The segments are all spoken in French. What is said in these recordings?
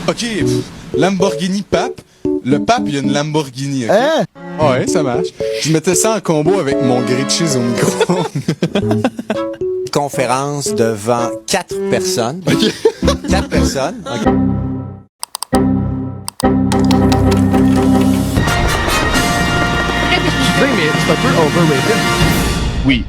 Ok, Lamborghini pape. Le pape, il y a une Lamborghini, ok? Hein? Ouais, ça marche. Je mettais ça en combo avec mon grilled cheese au micro-ondes. Conférence devant 4 personnes. 4 personnes. OK. Je sais, mais c'est un peu overrated. Oui.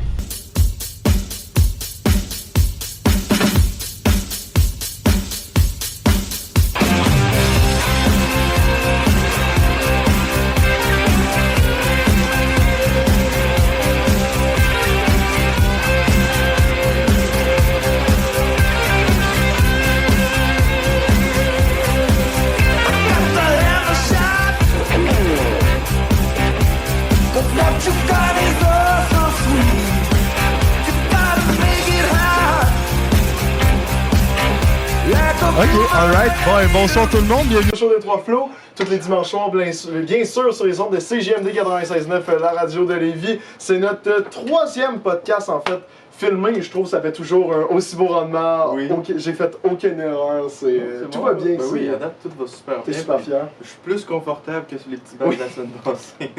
Ok, alright. Bon, et bonsoir tout le monde. Bienvenue Le show des Trois Flots, tous les dimanches soirs, bien sûr sur les ondes de CGMD 96.9, la radio de Lévis. C'est notre troisième podcast, en fait, filmé. Je trouve que ça fait toujours un aussi beau rendement. Oui. J'ai fait aucune erreur. Tout bon. va bien Ben ici. oui, à date, tout va super T'es bien. super puis fier. Je suis plus confortable que sur les petits bancs de la semaine passée.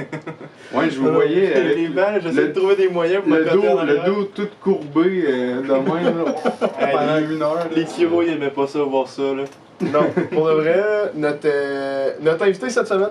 Ouais, je vous voyais avec Les bancs, j'essaie de trouver des moyens pour me coter en arrière. le dos tout courbé de même là, pendant une heure. Les Kiro, ils aimaient pas ça, voir ça, là. Non, pour de vrai, notre invité cette semaine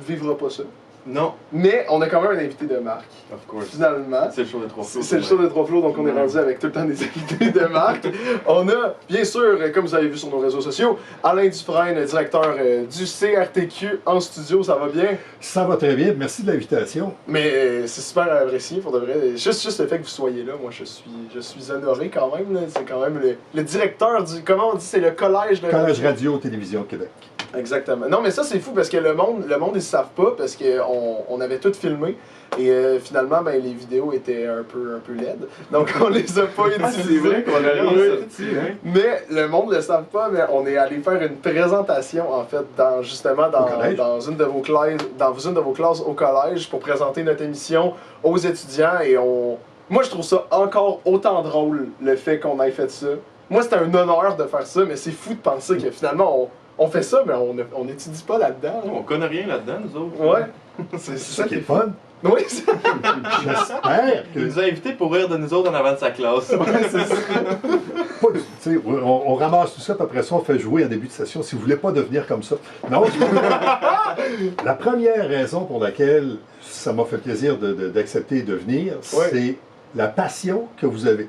vivra pas ça. Non, Mais on a quand même un invité de marque. of course. Finalement. C'est le show des Trois Flots. C'est le show de Trois Flots, donc on est rendu avec tout le temps des invités de marque. On a, bien sûr, comme vous avez vu sur nos réseaux sociaux, Alain Dufresne, directeur du CRTQ en studio. Ça va bien? Ça va très bien, merci de l'invitation. Mais c'est super apprécié, pour de vrai. Juste le fait que vous soyez là, moi je suis honoré quand même. Là. C'est quand même le directeur du... Comment on dit? C'est le collège de... Collège Radio-Télévision Québec. Exactement. Non, mais ça, c'est fou parce que le monde ils ne savent pas parce qu'on avait tout filmé et finalement, ben, les vidéos étaient un peu laides. Donc, on les a pas utilisées. C'est vrai qu'on a rien sorti, hein. Mais le monde ne le savent pas, mais on est allé faire une présentation, en fait, dans une de vos classes au collège pour présenter notre émission aux étudiants et moi, je trouve ça encore autant drôle, le fait qu'on ait fait ça. Moi, c'était un honneur de faire ça, mais c'est fou de penser que finalement, on fait ça, mais on n'étudie pas là-dedans. On connaît rien là-dedans, nous autres. Ouais. C'est ça qui est fun. Oui, J'espère Il que... nous a invités pour rire de nous autres en avant de sa classe. c'est ça. pas- tu sais, on ramasse tout ça, puis après ça, on fait jouer en début de session. Si vous voulez pas devenir comme ça. Non, la première raison pour laquelle ça m'a fait plaisir d'accepter de venir, c'est la passion que vous avez.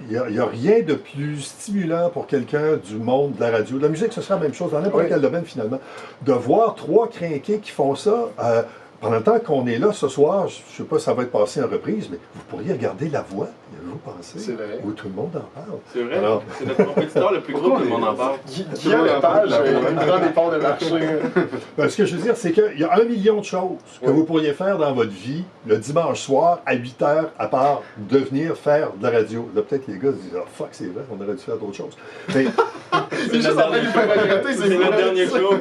Il n'y a rien de plus stimulant pour quelqu'un du monde de la radio. De la musique, ce sera la même chose dans n'importe quel domaine finalement. De voir 3 crinqués qui font ça, pendant le temps qu'on est là ce soir, je ne sais pas si ça va être passé en reprise, mais vous pourriez regarder La Voix, y avez-vous pensé? C'est vrai. Où tout le monde en parle. C'est vrai, Alors- c'est notre compétiteur le plus gros, tout le monde en parle. Guillaume Lepage, il prend des parts de marché. Ce que je veux dire, c'est qu'il y a 1 million de choses que vous pourriez faire dans votre vie le dimanche soir à 8 h, à part devenir faire de la radio. Là, peut-être les gars se disent « Ah, fuck, c'est vrai, on aurait dû faire d'autres choses. » Mais, C'est juste en train de lui faire regretter, C'est notre dernier show.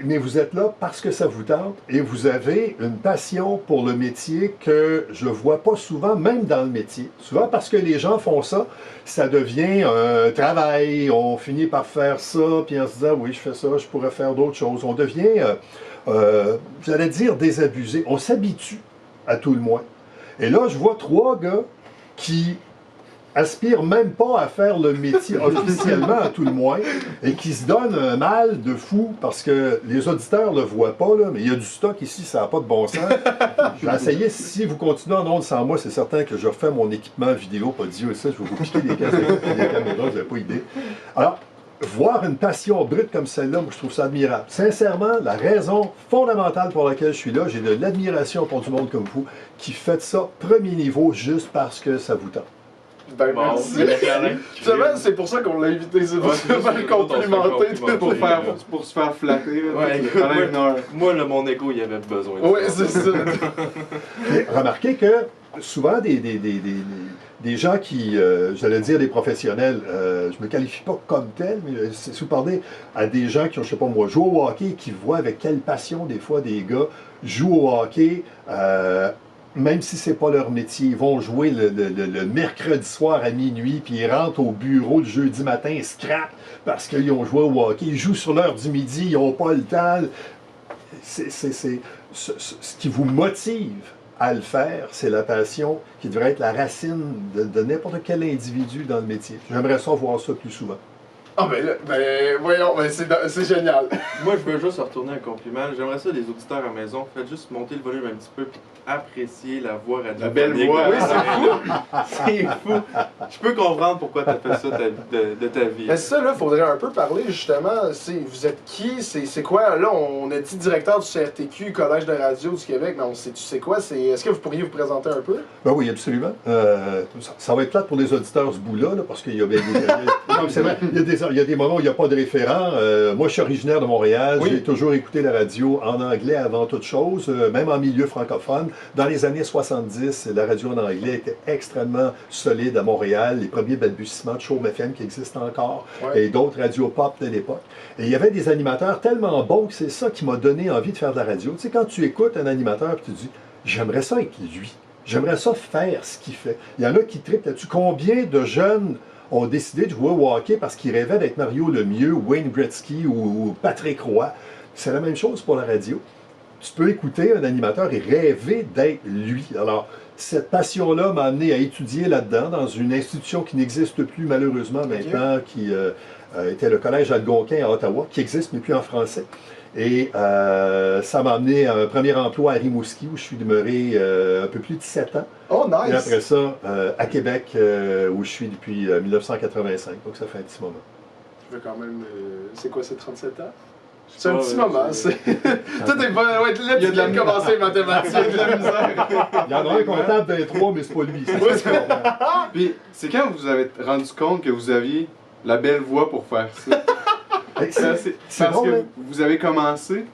mais vous êtes là parce que ça vous tente et vous avez une passion pour le métier que je vois pas souvent, même dans le métier. Souvent parce que les gens font ça, ça devient un travail, on finit par faire ça, puis en se disant « Oui, je fais ça, je pourrais faire d'autres choses. » On devient, j'allais dire, désabusé. On s'habitue à tout le moins. Et là, je vois 3 gars qui aspirent même pas à faire le métier officiellement à tout le moins et qui se donnent un mal de fou parce que les auditeurs le voient pas, là, mais il y a du stock ici, ça n'a pas de bon sens. Je vais essayer, si vous continuez en ondes sans moi, c'est certain que je refais mon équipement vidéo, pas Dieu ça, je vais vous piquer des cassettes et des caméras, vous n'avez pas idée. Alors, voir une passion brute comme celle-là, moi je trouve ça admirable. Sincèrement, la raison fondamentale pour laquelle je suis là, j'ai de l'admiration pour du monde comme vous qui fait ça premier niveau juste parce que ça vous tente. Ben, Bon, merci. merci, Alain. Justement, c'est pour ça qu'on l'a invité, c'est pour se faire complimenter. Pour se faire flatter là, Ouais, pendant une heure. moi, mon égo, il avait besoin de Oui, ça. c'est ça. Mais remarquez que souvent des gens qui, j'allais dire des professionnels, je me qualifie pas comme tel, mais si vous parlez à des gens qui ont, je sais pas moi, joué au hockey, qui voient avec quelle passion des fois des gars jouent au hockey, même si c'est pas leur métier, ils vont jouer le mercredi soir à minuit, puis ils rentrent au bureau le jeudi matin, ils scrapent parce qu'ils ont joué au hockey. Ils jouent sur l'heure du midi, ils n'ont pas le temps. Ce qui vous motive à le faire, c'est la passion qui devrait être la racine de n'importe quel individu dans le métier. J'aimerais ça voir ça plus souvent. Ah ben là, voyons, c'est génial. Moi, je veux juste retourner un compliment. J'aimerais ça, les auditeurs à la maison, faites juste monter le volume un petit peu puis apprécier la voix radiophonique. La belle voix. Oui, c'est fou. Je peux comprendre pourquoi tu as fait ça de ta vie. Mais ça, là, faudrait un peu parler, justement, vous êtes qui? C'est quoi? Là, on a dit directeur du CRTQ, Collège de radio du Québec, mais on sait, tu sais quoi? Est-ce que vous pourriez vous présenter un peu? Ben oui, absolument. Ça va être plate pour les auditeurs ce bout-là, là, parce qu'il y a bien c'est vrai, il y a des moments où il n'y a pas de référent. Moi, je suis originaire de Montréal. Oui. J'ai toujours écouté la radio en anglais avant toute chose, même en milieu francophone. Dans les années 70, la radio en anglais était extrêmement solide à Montréal. Les premiers balbutiements de Chaume FM qui existent encore, Ouais. et d'autres radios pop de l'époque. Et il y avait des animateurs tellement bons que c'est ça qui m'a donné envie de faire de la radio. Tu sais, quand tu écoutes un animateur et tu te dis « J'aimerais ça être lui. J'aimerais ça faire ce qu'il fait. » Il y en a qui trippent là-dessus. Combien de jeunes ont décidé de jouer au hockey parce qu'ils rêvaient d'être Mario Lemieux, Wayne Gretzky ou Patrick Roy? C'est la même chose pour la radio. Tu peux écouter un animateur et rêver d'être lui. Alors, cette passion-là m'a amené à étudier là-dedans, dans une institution qui n'existe plus malheureusement maintenant, qui était le Collège Algonquin à Ottawa, qui existe mais plus en français. Et ça m'a amené à un premier emploi à Rimouski, où je suis demeuré un peu plus de 7 ans. Oh, Et nice! après ça, à Québec, où je suis depuis 1985. Donc ça fait un petit moment. Je veux quand même... c'est quoi, c'est 37 ans? Je C'est un sais petit pas, moment, c'est... Tout est bon, ouais, là, tu viens de commencer les mathématiques. Il y a de la misère. Il y en a un comptable d'un 3, mais c'est pas lui. Ouais, c'est- Puis, c'est quand vous avez rendu compte que vous aviez la belle voix pour faire ça? C'est parce drôle, que hein? vous avez commencé,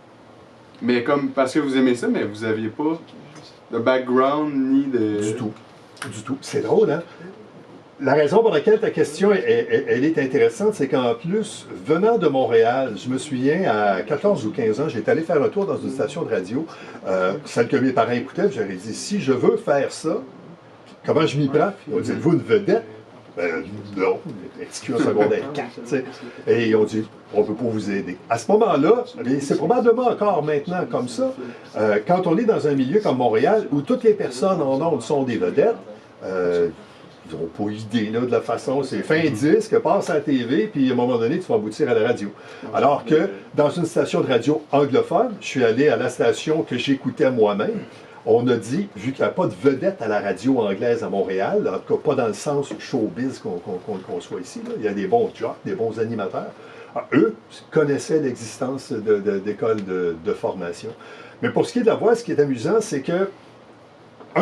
mais comme parce que vous aimez ça, mais vous aviez pas de background ni de... Du tout. Du tout. C'est drôle, hein? La raison pour laquelle ta question elle est intéressante, c'est qu'en plus, venant de Montréal, je me souviens, à 14 ou 15 ans, j'étais allé faire un tour dans une station de radio, celle que mes parents écoutaient, j'aurais dit, si je veux faire ça, comment je m'y prends? Ils ont dit, êtes-vous une vedette? Ben non, un petit cul en secondaire 4, tu sais. Et ils ont dit, on ne peut pas vous aider. À ce moment-là, et c'est probablement encore maintenant comme ça, quand on est dans un milieu comme Montréal, où toutes les personnes en ondes sont des vedettes, ils n'ont pas idée là, de la façon, c'est fin disque, passe à la TV, puis à un moment donné, tu vas aboutir à la radio. Alors que dans une station de radio anglophone, je suis allé à la station que j'écoutais moi-même, on a dit, vu qu'il n'y a pas de vedette à la radio anglaise à Montréal, en tout cas pas dans le sens showbiz qu'on le conçoit ici, là, il y a des bons jocks, des bons animateurs, alors, eux connaissaient l'existence d'écoles de formation. Mais pour ce qui est de la voix, ce qui est amusant, c'est que,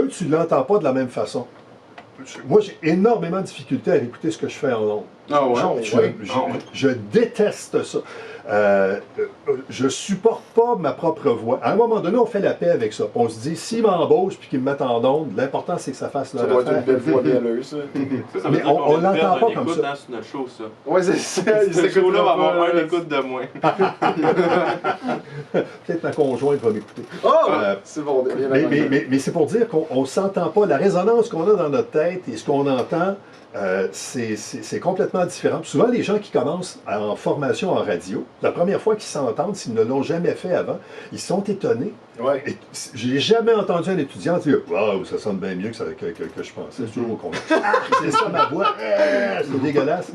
tu ne l'entends pas de la même façon. Moi, j'ai énormément de difficulté à écouter ce que je fais en ondes. Ah ouais? Je déteste ça. Je supporte pas ma propre voix. À un moment donné, on fait la paix avec ça. On se dit, s'ils m'embauchent puis qu'ils me mettent en ondes, l'important, c'est que ça fasse Ça leur doit être une affaire. belle voix mielleuse, ça. Ça Mais veut dire qu'on on vient de l'entend perdre pas un comme écoute, ça. hein, sur notre show, ça. Ouais, c'est ça. Ce show-là va avoir un écoute de moins. Peut-être ma conjointe va m'écouter. Oh! Euh, C'est bon, bien Mais c'est pour dire qu'on ne s'entend pas. La résonance qu'on a dans notre tête et ce qu'on entend, c'est complètement différent. Puis souvent, les gens qui commencent en formation en radio, la première fois qu'ils s'entendent, s'ils ne l'ont jamais fait avant, ils sont étonnés. Ouais. Et j'ai jamais entendu un étudiant dire « Waouh, ça sonne bien mieux que je pensais. » C'est toujours au contraire. Ah, c'est ça ma voix. Ah, c'est dégueulasse.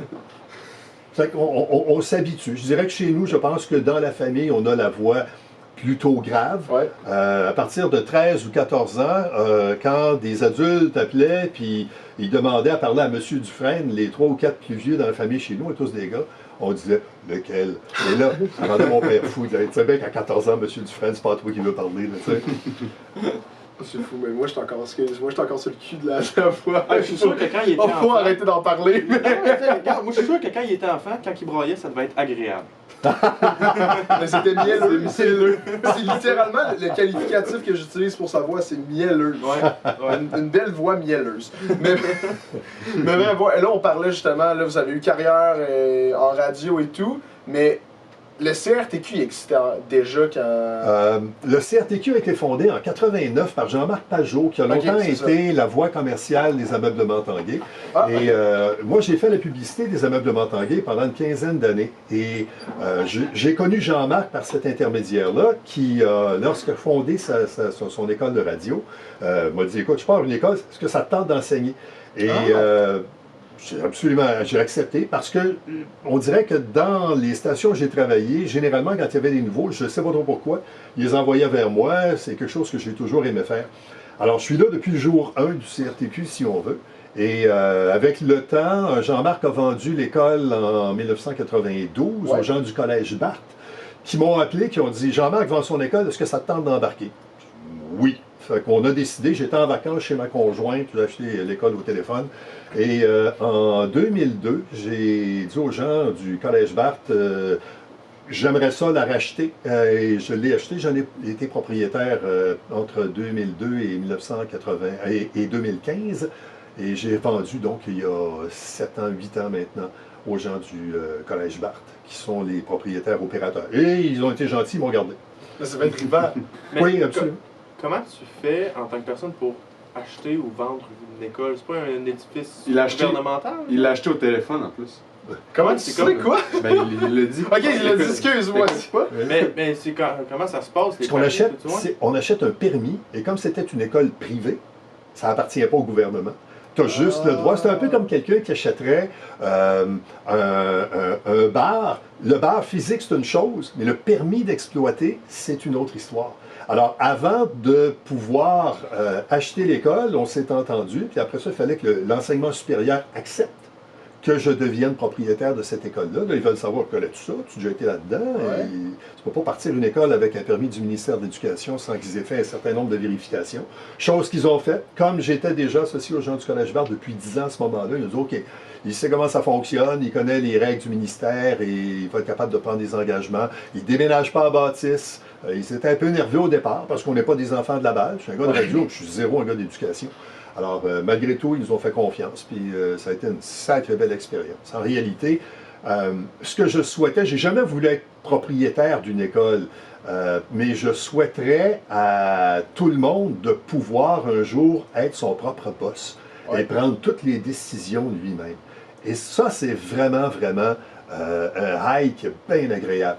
Fait qu'on on s'habitue. Je dirais que chez nous, je pense que dans la famille, on a la voix plutôt grave. Ouais. À partir de 13 ou 14 ans, quand des adultes appelaient puis ils demandaient à parler à M. Dufresne, les 3 ou 4 plus vieux dans la famille chez nous, on est tous des gars, on disait « Lequel? » Et là, ça rendait mon père fou. Il disait « Tu sais bien qu'à 14 ans, M. Dufresne, c'est pas toi qui veux parler. » tu sais. C'est fou, mais moi, je suis encore sur le cul de la voix. Je suis sûr que quand il était On faut enfant... arrêter d'en parler. Non, mais tu sais, regarde, moi je suis sûr que quand il était enfant, quand il broyait, ça devait être agréable. Mais c'était mielleux. C'est littéralement le qualificatif que j'utilise pour sa voix, c'est mielleux. Une belle voix mielleuse. Mais bref, là, on parlait justement, là, vous avez eu carrière en radio et tout, mais le CRTQ existait déjà quand... Le CRTQ a été fondé en 89 par Jean-Marc Pajot, qui a longtemps été la voix commerciale des ameublements Tanguay. Et moi, j'ai fait la publicité des ameublements Tanguay pendant une quinzaine d'années. Et j'ai connu Jean-Marc par cet intermédiaire-là, qui, lorsqu'il a fondé son école de radio, m'a dit, écoute, je pars à une école, est-ce que ça te tente d'enseigner? Et j'ai accepté parce que on dirait que dans les stations où j'ai travaillé, généralement quand il y avait des nouveaux, je ne sais pas trop pourquoi, ils les envoyaient vers moi, c'est quelque chose que j'ai toujours aimé faire. Alors je suis là depuis le jour 1 du CRTQ si on veut. Et avec le temps, Jean-Marc a vendu l'école en 1992 aux gens du collège Barthes qui m'ont appelé, qui ont dit « Jean-Marc vend son école, est-ce que ça te tente d'embarquer? » Oui. Fait qu'on a décidé, j'étais en vacances chez ma conjointe, j'ai acheté l'école au téléphone. Et en 2002, j'ai dit aux gens du Collège Barthes, j'aimerais ça la racheter. Et je l'ai acheté, j'en ai été propriétaire entre 2002 et 1980 et 2015. Et j'ai vendu donc il y a 7 ans, 8 ans maintenant aux gens du Collège Barthes, qui sont les propriétaires opérateurs. Et ils ont été gentils, ils m'ont gardé. Ça va être rival. Oui, absolument. Comment tu fais en tant que personne pour acheter ou vendre une école? C'est pas un édifice gouvernemental? Il l'a acheté au téléphone en plus. Comment tu sais quoi? Ben, il l'a dit. Ok, il l'a dit, excuse-moi, c'est pas. Mais c'est comment ça se passe? Ce qu'on achète, on achète un permis, et comme c'était une école privée, ça n'appartient pas au gouvernement. Tu as juste le droit. C'est un peu comme quelqu'un qui achèterait un bar. Le bar physique, c'est une chose, mais le permis d'exploiter, c'est une autre histoire. Alors, avant de pouvoir acheter l'école, on s'est entendu, puis après ça, il fallait que l'enseignement supérieur accepte que je devienne propriétaire de cette école-là. Là, ils veulent savoir, connais-tu ça? Tu as déjà été là-dedans? Tu ne peux pas partir une école avec un permis du ministère de l'Éducation sans qu'ils aient fait un certain nombre de vérifications. Chose qu'ils ont fait. Comme j'étais déjà associé aux gens du Collège Barthes depuis 10 ans à ce moment-là, ils ont dit, OK, il sait comment ça fonctionne, il connaît les règles du ministère et il va être capable de prendre des engagements. Il ne déménage pas à bâtisse. Ils étaient un peu nerveux au départ parce qu'on n'est pas des enfants de la balle. Je suis un gars de radio, je suis zéro un gars d'éducation. Alors, malgré tout, ils nous ont fait confiance, puis ça a été une sacrée belle expérience. En réalité, ce que je souhaitais, j'ai jamais voulu être propriétaire d'une école, mais je souhaiterais à tout le monde de pouvoir un jour être son propre boss et prendre toutes les décisions lui-même. Et ça, c'est vraiment, vraiment un high qui est bien agréable.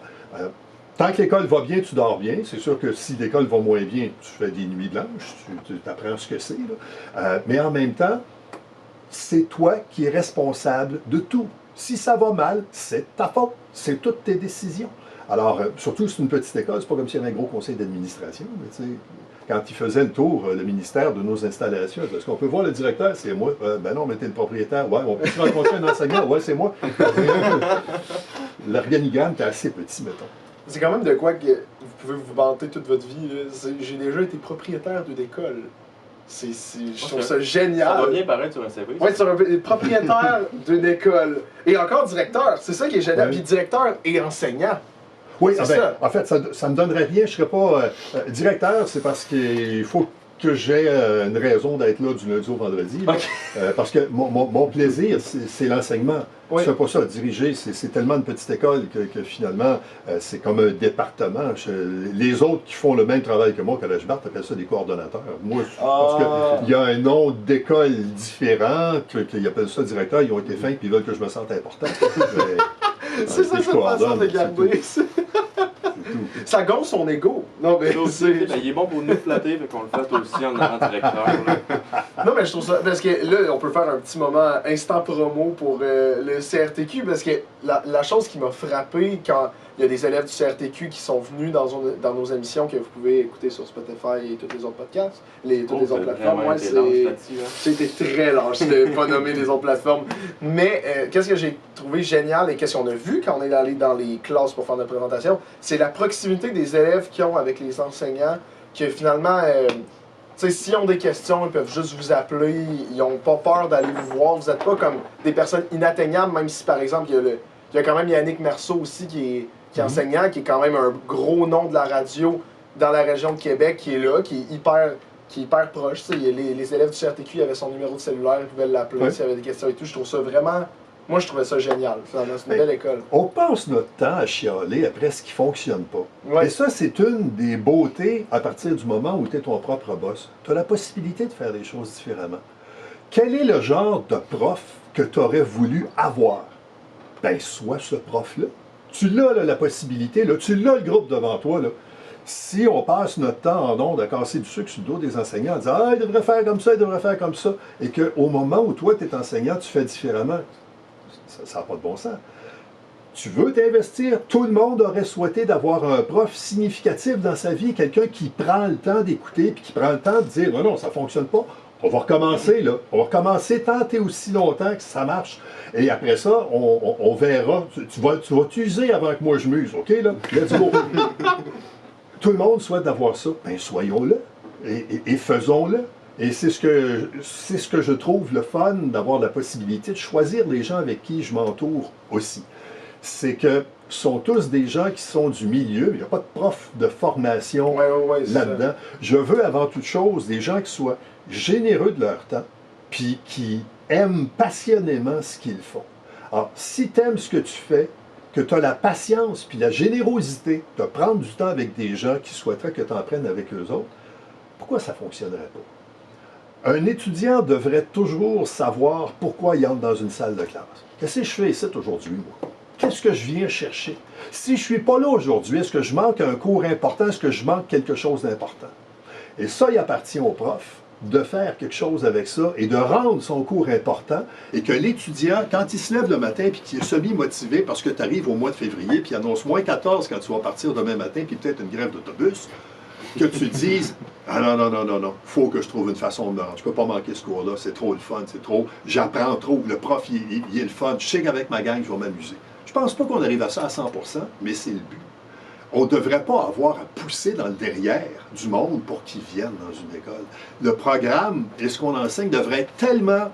Tant que l'école va bien, tu dors bien. C'est sûr que si l'école va moins bien, tu fais des nuits blanches, tu apprends ce que c'est. Mais en même temps, c'est toi qui es responsable de tout. Si ça va mal, c'est ta faute. C'est toutes tes décisions. Alors, surtout si c'est une petite école, c'est pas comme s'il y avait un gros conseil d'administration. Quand il faisait le tour, le ministère, de nos installations, est-ce qu'on peut voir le directeur? C'est moi. Ben non, mais t'es le propriétaire. Ouais, on peut se rencontrer un enseignant? Ouais, c'est moi. L'organigramme était assez petit, mettons. C'est quand même de quoi que vous pouvez vous vanter toute votre vie. J'ai déjà été propriétaire d'une école. Je trouve ça génial. Ça va bien paraître sur un CV. Oui, tu es propriétaire d'une école. Et encore directeur. C'est ça qui est génial. Puis directeur et enseignant. Oui, en fait, ça ne me donnerait rien. Je ne serais pas directeur, c'est parce qu'il faut que j'ai une raison d'être là du lundi au vendredi. Parce que mon plaisir, c'est l'enseignement. Oui. C'est pas ça, diriger, c'est tellement une petite école que finalement, c'est comme un département. Les autres qui font le même travail que moi, au Collège Barthes, appellent ça des coordonnateurs. Moi, parce qu'il y a un nom d'école différent, qu'ils appellent ça directeur, ils ont été fins et ils veulent que je me sente important. C'est ça, cette façon de garder. Ça gonfle son ego. Non, mais il est bon pour nous flatter, fait qu'on le flatte aussi en avant directeur. Non, mais je trouve ça. Parce que là, on peut faire un petit moment instant promo pour le CRTQ. Parce que la chose qui m'a frappé quand il y a des élèves du CRTQ qui sont venus dans nos émissions que vous pouvez écouter sur Spotify et tous les autres podcasts, toutes les autres plateformes. Moi, c'était très lâche de ne pas nommer les autres plateformes. Mais qu'est-ce que j'ai trouvé génial et qu'est-ce qu'on a vu quand on est allé dans les classes pour faire notre présentation, c'est la proximité des élèves qui ont avec les enseignants, que finalement, s'ils ont des questions, ils peuvent juste vous appeler, ils n'ont pas peur d'aller vous voir, vous n'êtes pas comme des personnes inatteignables, même si par exemple, il y a quand même Yannick Merceau aussi qui est enseignant, qui est quand même un gros nom de la radio dans la région de Québec, qui est là, qui est hyper proche. Les élèves du CRTQ avaient son numéro de cellulaire, ils pouvaient l'appeler s'il y avait des questions et tout. Je trouve ça vraiment Moi, je trouvais ça génial. Finalement, c'est une belle école. On passe notre temps à chialer après ce qui ne fonctionne pas. Ouais. Et ça, c'est une des beautés à partir du moment où tu es ton propre boss. Tu as la possibilité de faire les choses différemment. Quel est le genre de prof que tu aurais voulu avoir? Ben, soit ce prof-là. Tu l'as, là, la possibilité, là, tu l'as, le groupe devant toi. Là. Si on passe notre temps en ondes à casser du sucre sur le dos des enseignants en disant « Ah, il devrait faire comme ça, il devrait faire comme ça », et qu'au moment où toi, tu es enseignant, tu fais différemment, ça n'a pas de bon sens. Tu veux t'investir, tout le monde aurait souhaité d'avoir un prof significatif dans sa vie, quelqu'un qui prend le temps d'écouter, puis qui prend le temps de dire « Non, non, ça ne fonctionne pas. On va recommencer, là. On va recommencer tant et aussi longtemps que ça marche. Et après ça, on verra. Tu vas t'user avant que moi je muse, OK, là? Let's go. » Tout le monde souhaite d'avoir ça. Bien, soyons-le. Et faisons-le. Et c'est ce que je trouve le fun, d'avoir la possibilité de choisir les gens avec qui je m'entoure aussi. C'est que ce sont tous des gens qui sont du milieu. Il n'y a pas de prof de formation là-dedans. Je veux avant toute chose des gens qui soient généreux de leur temps, puis qui aiment passionnément ce qu'ils font. Alors, si tu aimes ce que tu fais, que tu as la patience puis la générosité de prendre du temps avec des gens qui souhaiteraient que tu en prennes avec eux autres, pourquoi ça ne fonctionnerait pas? Un étudiant devrait toujours savoir pourquoi il entre dans une salle de classe. Qu'est-ce que je fais ici aujourd'hui, moi? Qu'est-ce que je viens chercher? Si je ne suis pas là aujourd'hui, est-ce que je manque un cours important? Est-ce que je manque quelque chose d'important? Et ça, il appartient au prof de faire quelque chose avec ça et de rendre son cours important, et que l'étudiant, quand il se lève le matin et qu'il est semi-motivé parce que tu arrives au mois de février puis il annonce moins 14 quand tu vas partir demain matin puis peut-être une grève d'autobus, que tu dises « Ah non, non, non, non, non, faut que je trouve une façon de me rendre. Je peux pas manquer ce cours-là, c'est trop le fun, c'est trop, j'apprends trop, le prof, il est le fun, je sais qu'avec ma gang, je vais m'amuser. » Je pense pas qu'on arrive à ça à 100%, mais c'est le but. On ne devrait pas avoir à pousser dans le derrière du monde pour qu'ils viennent dans une école. Le programme et ce qu'on enseigne devrait être tellement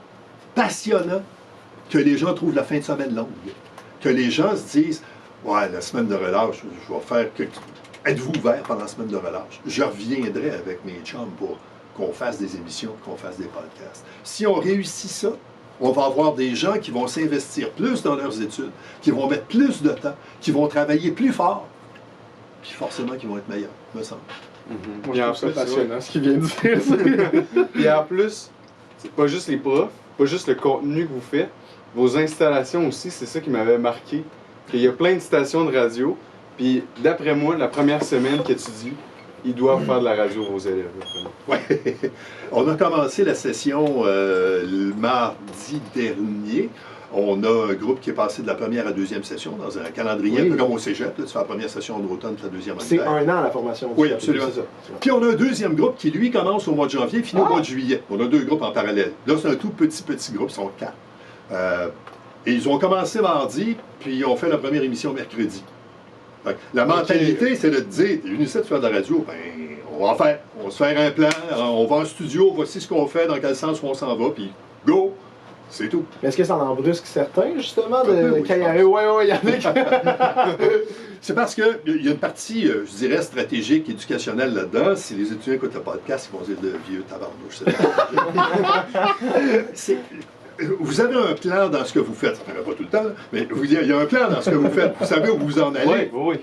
passionnant que les gens trouvent la fin de semaine longue. Que les gens se disent « Ouais, la semaine de relâche, je vais faire que... Êtes-vous ouvert pendant la semaine de relâche? Je reviendrai avec mes chums pour qu'on fasse des émissions, qu'on fasse des podcasts. » Si on réussit ça, on va avoir des gens qui vont s'investir plus dans leurs études, qui vont mettre plus de temps, qui vont travailler plus fort, puis forcément qui vont être meilleurs, me semble. Moi, je trouve ça passionnant, ce qu'il vient de dire. Et en plus, c'est pas juste les profs, pas juste le contenu que vous faites, vos installations aussi, c'est ça qui m'avait marqué. Qu'il y a plein de stations de radio, puis d'après moi, la première semaine qu'étudient, ils doivent faire de la radio, vos élèves. Oui. On a commencé la session le mardi dernier. On a un groupe qui est passé de la première à deuxième session dans un calendrier, un peu comme au cégep. Là, tu fais la première session de l'automne, puis la deuxième en C'est hiver. 1 an la formation. Oui, absolument. C'est ça. Puis on a un deuxième groupe qui, lui, commence au mois de janvier et finit au mois de juillet. On a 2 groupes en parallèle. Là, c'est un tout petit groupe, ils sont 4. Et ils ont commencé mardi, puis ils ont fait la première émission mercredi. La mentalité, c'est de dire, l'UNICEF de faire de la radio, ben, on va en faire. On va se faire un plan, on va en studio, voici ce qu'on fait, dans quel sens on s'en va, puis go! C'est tout. Mais est-ce que ça en brusque certains, justement, Un peu, de oui, quand il je arrive? Ouais, il y en a qui... C'est parce qu'il y a une partie, je dirais, stratégique, éducationnelle là-dedans. Si les étudiants écoutent le podcast, ils vont dire le vieux tabarnouche. Vous avez un plan dans ce que vous faites. Ça ne paraît pas tout le temps, là, mais il y a un plan dans ce que vous faites. Vous savez où vous en allez. Oui.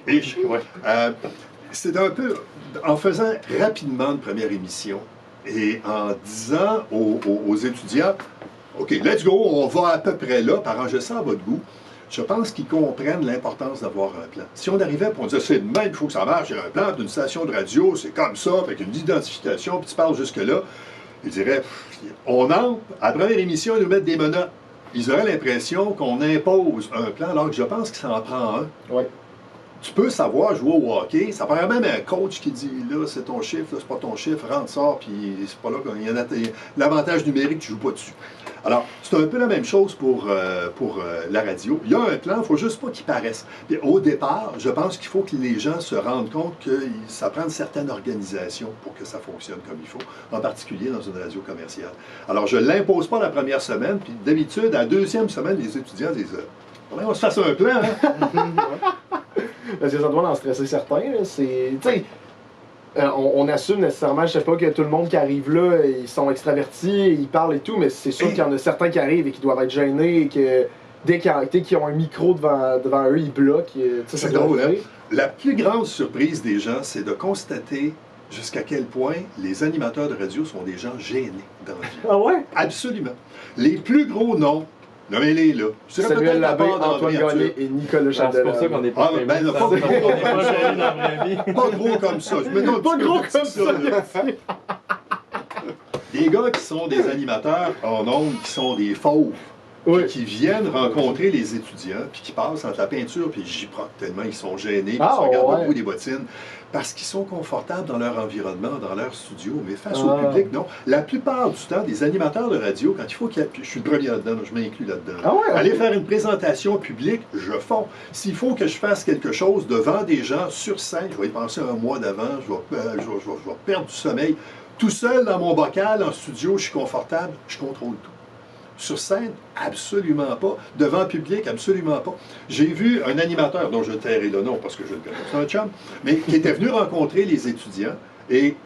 C'est un peu en faisant rapidement une première émission et en disant aux étudiants, OK, let's go, on va à peu près là, par arranger ça à votre goût. Je pense qu'ils comprennent l'importance d'avoir un plan. Si on arrivait et on disait, c'est de même, il faut que ça marche, il y a un plan d'une station de radio, c'est comme ça, avec une identification, puis tu parles jusque-là, ils diraient, on entre, à la première émission, ils nous mettent des menottes. Ils auraient l'impression qu'on impose un plan, alors que je pense que ça en prend un. Oui. Tu peux savoir jouer au hockey, ça paraît même un coach qui dit, là, c'est ton chiffre, là, c'est pas ton chiffre, rentre, sort, puis c'est pas là qu'il y en a l'avantage numérique, tu joues pas dessus. Alors, c'est un peu la même chose pour la radio. Il y a un plan, il ne faut juste pas qu'il paraisse. Puis, au départ, je pense qu'il faut que les gens se rendent compte que ça prend une certaine organisation pour que ça fonctionne comme il faut, en particulier dans une radio commerciale. Alors, je ne l'impose pas la première semaine, puis d'habitude, à la deuxième semaine, les étudiants disent « on se fasse un plan, hein? » Parce que ça doit en stresser certains. C'est, on assume nécessairement, je sais pas, que tout le monde qui arrive là, ils sont extravertis, ils parlent et tout, mais c'est sûr qu'il y en a certains qui arrivent et qui doivent être gênés et que dès qu'ils ont un micro devant eux, ils bloquent. C'est drôle, hein? La plus grande surprise des gens, c'est de constater jusqu'à quel point les animateurs de radio sont des gens gênés dans la vie. Ah ouais? Absolument. Les plus gros noms, nommez-les là. Samuel Labbé, Antoine Gagné et Nicolas Chapdelaine. C'est pour ça qu'on est pas Ah, ben, pas gros comme ça. Je me donne Pas gros comme ça! Des gars qui sont des animateurs en ondes, qui sont des fauves, Oui. qui viennent rencontrer les étudiants, puis qui passent entre la peinture puis le gyproc, tellement ils sont gênés, puis Ah, ils se regardent ouais. au bout des bottines, parce qu'ils sont confortables dans leur environnement, dans leur studio, mais face au Ah. public, non. La plupart du temps, des animateurs de radio, quand il faut qu'il y ait... Je suis le premier là-dedans, je m'inclus là-dedans. Ah ouais, ok. Aller faire une présentation publique, je fonds. S'il faut que je fasse quelque chose devant des gens sur scène, je vais y penser un mois d'avant, je vais perdre du sommeil. Tout seul dans mon bocal, en studio, je suis confortable, je contrôle tout. Sur scène, absolument pas. Devant le public, absolument pas. J'ai vu un animateur, dont je tairai le nom parce que je le connais, c'est un chum, mais qui était venu rencontrer les étudiants et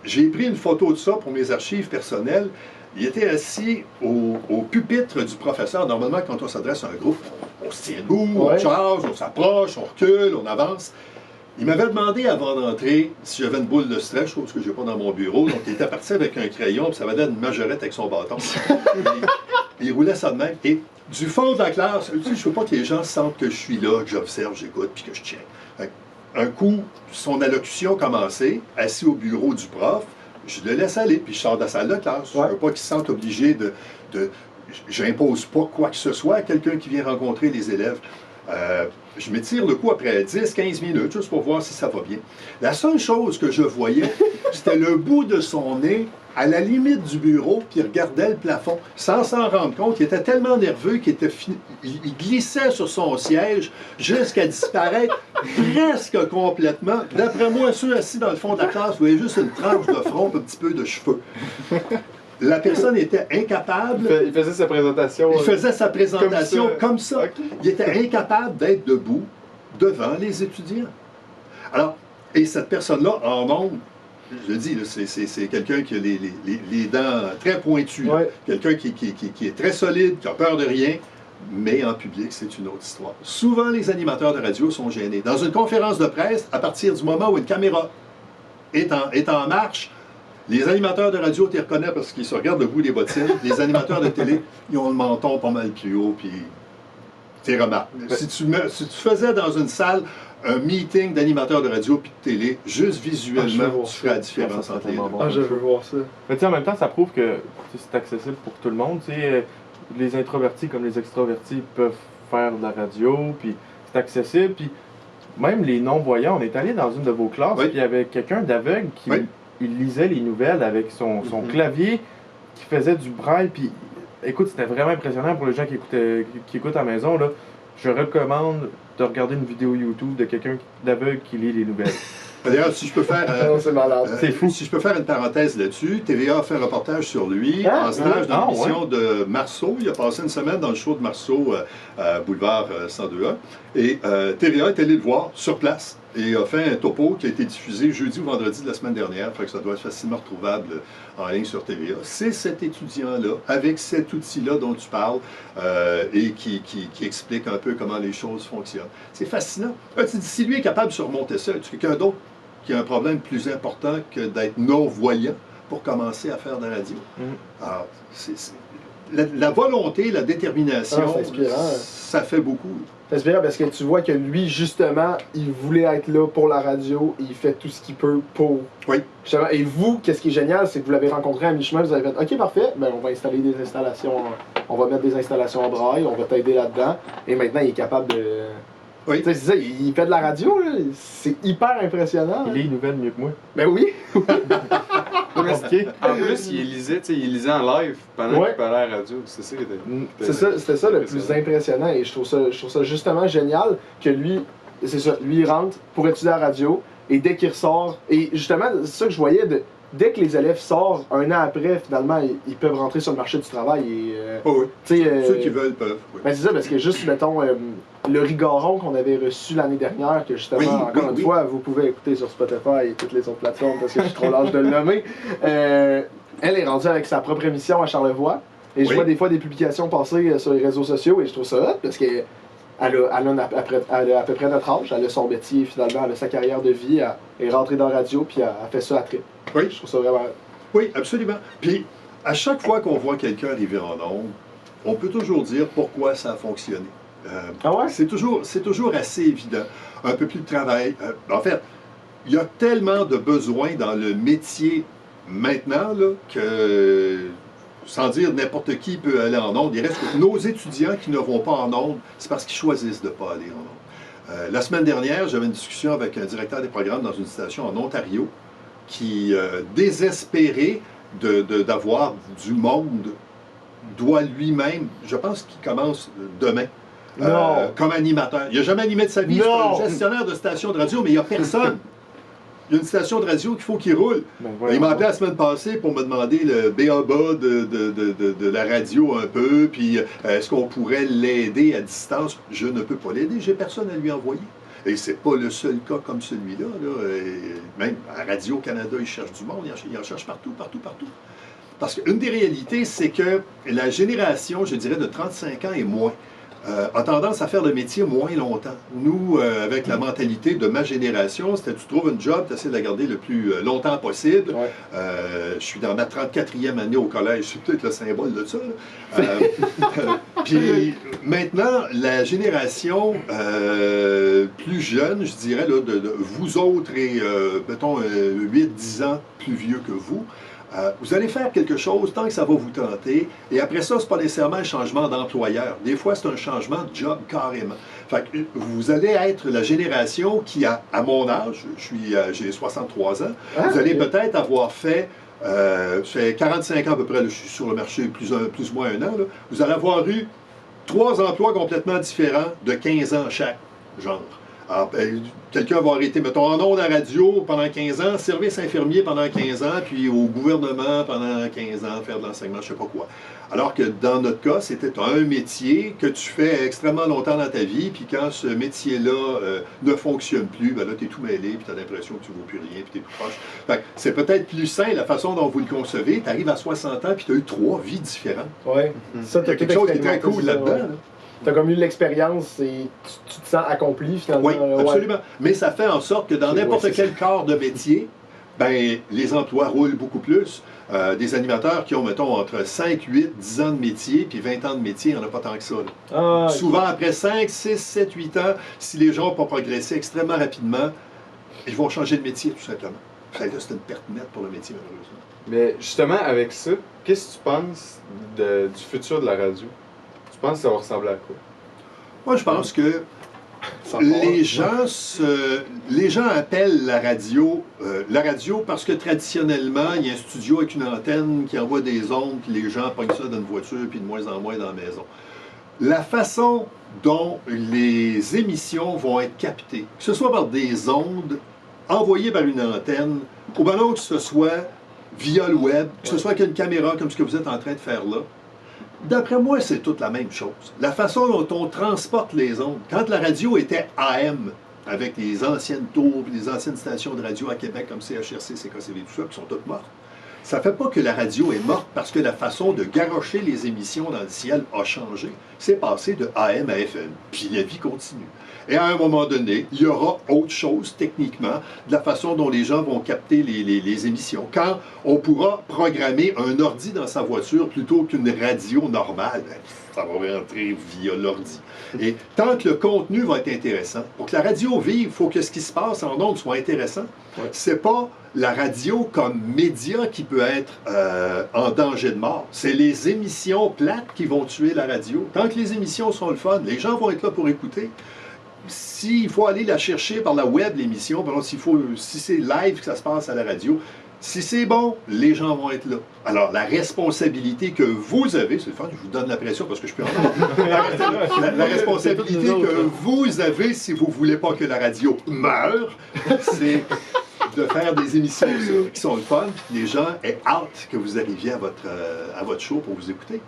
j'ai pris une photo de ça pour mes archives personnelles. Il était assis au pupitre du professeur. Normalement, quand on s'adresse à un groupe, on se tient debout, Ouais. on charge, on s'approche, on recule, on avance. Il m'avait demandé avant d'entrer si j'avais une boule de stress, chose que je n'ai pas dans mon bureau. Donc, il était parti avec un crayon, puis ça m'avait donné une majorette avec son bâton. Il roulait ça de même. Et du fond de la classe, tu sais, je ne veux pas que les gens sentent que je suis là, que j'observe, j'écoute, puis que je tiens. Un coup, son allocution commençait, assis au bureau du prof, je le laisse aller, puis je sors de la salle de classe. Ouais. Je ne veux pas qu'il se sente obligé de j'impose pas quoi que ce soit à quelqu'un qui vient rencontrer les élèves. Je m'étire le coup après 10-15 minutes, juste pour voir si ça va bien. La seule chose que je voyais, c'était le bout de son nez à la limite du bureau, puis il regardait le plafond, sans s'en rendre compte. Il était tellement nerveux qu'il il glissait sur son siège jusqu'à disparaître presque complètement. D'après moi, ceux assis dans le fond de la classe, vous voyez juste une tranche de front, un petit peu de cheveux. La personne était incapable. Il faisait sa présentation. Il faisait sa présentation comme ça. Ok. Il était incapable d'être debout devant les étudiants. Alors, et cette personne-là, en nombre, je le dis, là, c'est quelqu'un qui a les dents très pointues. Ouais. Quelqu'un qui est très solide, qui a peur de rien, mais en public, c'est une autre histoire. Souvent, les animateurs de radio sont gênés. Dans une conférence de presse, à partir du moment où une caméra est en marche, les animateurs de radio, tu les reconnais parce qu'ils se regardent le bout des bottines. Les animateurs de télé, ils ont le menton pas mal plus haut, puis tu remarques. Si tu faisais dans une salle un meeting d'animateurs de radio puis de télé, juste visuellement, tu ferais la différence entre les deux. Ah, je veux voir ça. Mais tu sais, en même temps, ça prouve que c'est accessible pour tout le monde. Tu sais, les introvertis comme les extravertis peuvent faire de la radio, puis c'est accessible. Puis même les non-voyants, on est allé dans une de vos classes, Oui. puis il y avait quelqu'un d'aveugle qui Oui. il lisait les nouvelles avec son clavier, qui faisait du braille. Puis écoute, c'était vraiment impressionnant pour les gens qui écoutent à la maison. Là. Je recommande de regarder une vidéo YouTube de quelqu'un d'aveugle qui lit les nouvelles. D'ailleurs, si je peux faire... Non, c'est malade. C'est fou. Si je peux faire une parenthèse là-dessus, TVA a fait un reportage sur lui Ah, en stage dans ah, l'émission de Marceau. Il a passé une semaine dans le show de Marceau à Boulevard 102A. Et TVA est allé le voir sur place et a fait un topo qui a été diffusé jeudi ou vendredi de la semaine dernière. Fait que ça doit être facilement retrouvable en ligne sur TVA. C'est cet étudiant-là, avec cet outil-là dont tu parles et qui explique un peu comment les choses fonctionnent. C'est fascinant. Tu dis, si lui est capable de surmonter ça, tu quelqu'un d'autre qui a un problème plus important que d'être non-voyant pour commencer à faire de la radio. Alors, la volonté, la détermination, Ah, c'est inspirant. ça fait beaucoup. C'est inspirant parce que tu vois que lui, justement, il voulait être là pour la radio et il fait tout ce qu'il peut pour. Oui. Justement. Et vous, qu'est-ce qui est génial, c'est que vous l'avez rencontré à mi-chemin, vous avez fait OK, parfait, ben, on va installer des installations, on va mettre des installations en braille, on va t'aider là-dedans. Et maintenant, il est capable de. Oui. Tu sais, c'est ça, il fait de la radio, là. C'est hyper impressionnant. Il lit les nouvelles mieux que moi. Ben oui! Compliqué. En plus, il lisait en live pendant Ouais. qu'il parlait à la radio. C'est ça qui était. C'était ça le plus impressionnant et je trouve ça justement génial que lui, c'est ça, lui il rentre pour étudier à la radio et dès qu'il ressort, et justement c'est ça que je voyais, dès que les élèves sortent, un an après finalement ils peuvent rentrer sur le marché du travail et Oh oui. tu sais, Ceux qui veulent peuvent. Oui. ben c'est ça parce que juste mettons le Rigaron qu'on avait reçu l'année dernière, que justement Oui, encore oui, une oui. fois vous pouvez écouter sur Spotify et toutes les autres plateformes parce que je suis trop large de le nommer, elle est rendue avec sa propre émission à Charlevoix. Et je Oui. vois des fois des publications passer sur les réseaux sociaux et je trouve ça hot parce qu'elle elle a à peu près notre âge, elle a son métier finalement, elle a sa carrière de vie, elle est rentrée dans la radio puis elle fait ça à trip. Oui. Je trouve ça vraiment hot. Oui, absolument. Puis, à chaque fois qu'on voit quelqu'un arriver en ondes, on peut toujours dire pourquoi ça a fonctionné. Ah ouais? C'est toujours assez évident. Un peu plus de travail. En fait, il y a tellement de besoins dans le métier maintenant là, que, sans dire n'importe qui peut aller en ondes, il reste que nos étudiants qui ne vont pas en ondes, c'est parce qu'ils choisissent de ne pas aller en ondes. La semaine dernière, j'avais une discussion avec un directeur des programmes dans une station en Ontario qui, désespéré d'avoir du monde, doit lui-même, je pense qu'il commence demain, comme animateur. Il n'a jamais animé de sa vie, c'est un gestionnaire de station de radio, mais il n'y a personne. Il y a une station de radio qu'il faut qu'il roule. Il m'a appelé la semaine passée pour me demander le B.A.B.A. de la radio un peu, puis est-ce qu'on pourrait l'aider à distance? Je ne peux pas l'aider, j'ai personne à lui envoyer. Et c'est pas le seul cas comme celui-là. Même à Radio-Canada, ils cherchent du monde, ils en cherchent partout. Parce qu'une des réalités, c'est que la génération, je dirais, de 35 ans et moins, a tendance à faire le métier moins longtemps. Nous, avec la mentalité de ma génération, c'était tu trouves une job, tu essaies de la garder le plus longtemps possible. Ouais. Je suis dans ma 34e année au collège, c'est peut-être le symbole de ça. Puis maintenant, la génération plus jeune, je dirais, là, de vous autres et, mettons, 8-10 ans plus vieux que vous allez faire quelque chose tant que ça va vous tenter. Et après ça, c'est pas nécessairement un changement d'employeur. Des fois, c'est un changement de job carrément. Fait que vous allez être la génération qui a, à mon âge, j'ai 63 ans, vous allez peut-être avoir fait, ça fait 45 ans à peu près, là, je suis sur le marché plus ou moins un an, là, vous allez avoir eu 3 emplois complètement différents de 15 ans chaque, genre. Alors, quelqu'un va arrêter, mettons, en ondes à radio pendant 15 ans, service infirmier pendant 15 ans, puis au gouvernement pendant 15 ans, faire de l'enseignement, je sais pas quoi. Alors que dans notre cas, c'était un métier que tu fais extrêmement longtemps dans ta vie, puis quand ce métier-là ne fonctionne plus, ben là, tu es tout mêlé, puis tu as l'impression que tu ne vaux plus rien, puis tu es tout proche. Fait que c'est peut-être plus sain la façon dont vous le concevez. Tu arrives à 60 ans, puis tu as eu 3 vies différentes. Ouais. Ça, Il y a quelque chose qui est très cool là-dedans. Ouais. Là. T'as comme eu l'expérience et tu te sens accompli finalement. Oui, absolument. Mais ça fait en sorte que dans n'importe quel corps de métier, ben, les emplois roulent beaucoup plus. Des animateurs qui ont, mettons, entre 5, 8, 10 ans de métier, puis 20 ans de métier, il n'y en a pas tant que ça. Là. Souvent, après 5, 6, 7, 8 ans, si les gens n'ont pas progressé extrêmement rapidement, ils vont changer de métier, tout simplement. Ça, c'est une perte nette pour le métier, malheureusement. Mais justement, avec ça, qu'est-ce que tu penses du futur de la radio? Tu penses que ça va ressembler à quoi? Moi, je pense que les gens appellent la radio parce que traditionnellement, il y a un studio avec une antenne qui envoie des ondes, puis les gens pognent ça dans une voiture, puis de moins en moins dans la maison. La façon dont les émissions vont être captées, que ce soit par des ondes envoyées par une antenne, ou bien l'autre, que ce soit via le web, que ce soit avec une caméra comme ce que vous êtes en train de faire là, d'après moi, c'est toute la même chose. La façon dont on transporte les ondes. Quand la radio était AM, avec les anciennes tours et les anciennes stations de radio à Québec comme CHRC, CKCV, tout ça, qui sont toutes mortes, ça ne fait pas que la radio est morte parce que la façon de garrocher les émissions dans le ciel a changé. C'est passé de AM à FM, puis la vie continue. Et à un moment donné, il y aura autre chose, techniquement, de la façon dont les gens vont capter les émissions. Quand on pourra programmer un ordi dans sa voiture plutôt qu'une radio normale, ça va rentrer via l'ordi. Et tant que le contenu va être intéressant, pour que la radio vive, il faut que ce qui se passe en ondes soit intéressant. Ouais. C'est pas la radio comme média qui peut être en danger de mort. C'est les émissions plates qui vont tuer la radio. Tant que les émissions sont le fun, les gens vont être là pour écouter. S'il faut aller la chercher par la web, l'émission, si c'est live que ça se passe à la radio, si c'est bon, les gens vont être là. Alors, la responsabilité que vous avez, c'est le fun, je vous donne la pression parce que je peux en la responsabilité que vous avez, si vous ne voulez pas que la radio meure, c'est de faire des émissions qui sont le fun, puis les gens aient hâte que vous arriviez à votre show pour vous écouter.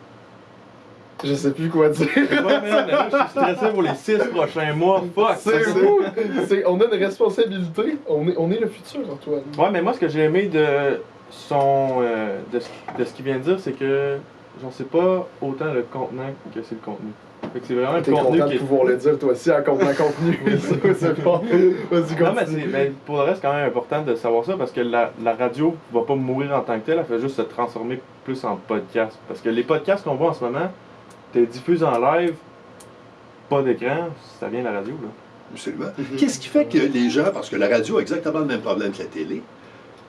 Je sais plus quoi dire. Ouais, mais là, je suis stressé pour les 6 prochains mois. Fuck! C'est fou! On a une responsabilité. On est le futur, Antoine. Ouais, mais moi, ce que j'ai aimé de ce qu'il vient de dire, c'est que genre c'est pas autant le contenant que c'est le contenu. Fait que c'est vraiment T'es le contenu content qui de est... pouvoir le dire toi aussi en contenu. C'est bon. Vas-y, Non, mais, continue. mais pour le reste, c'est quand même important de savoir ça parce que la radio va pas mourir en tant que telle, elle fait juste se transformer plus en podcast. Parce que les podcasts qu'on voit en ce moment, t'es diffusé en live, pas d'écran, ça vient de la radio, là. Absolument. Qu'est-ce qui fait que les gens, parce que la radio a exactement le même problème que la télé,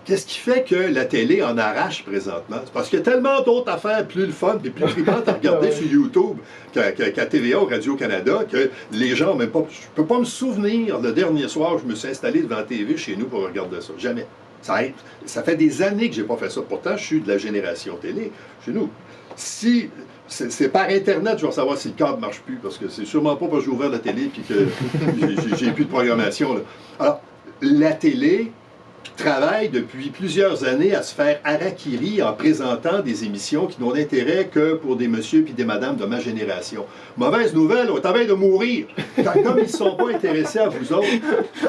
qu'est-ce qui fait que la télé en arrache présentement? C'est parce qu'il y a tellement d'autres affaires plus le fun et plus tripantes à regarder sur YouTube qu'à TVA ou Radio-Canada que les gens, même pas. Je peux pas me souvenir le dernier soir où je me suis installé devant la TV chez nous pour regarder ça. Jamais. Ça fait des années que j'ai pas fait ça. Pourtant, je suis de la génération télé chez nous. Si c'est par Internet, je vais savoir si le câble marche plus, parce que c'est sûrement pas parce que j'ai ouvert la télé et que j'ai plus de programmation. Là. Alors, la télé travaille depuis plusieurs années à se faire harakiri en présentant des émissions qui n'ont d'intérêt que pour des messieurs puis des madames de ma génération. Mauvaise nouvelle, au travail de mourir. Comme ils ne sont pas intéressés à vous autres,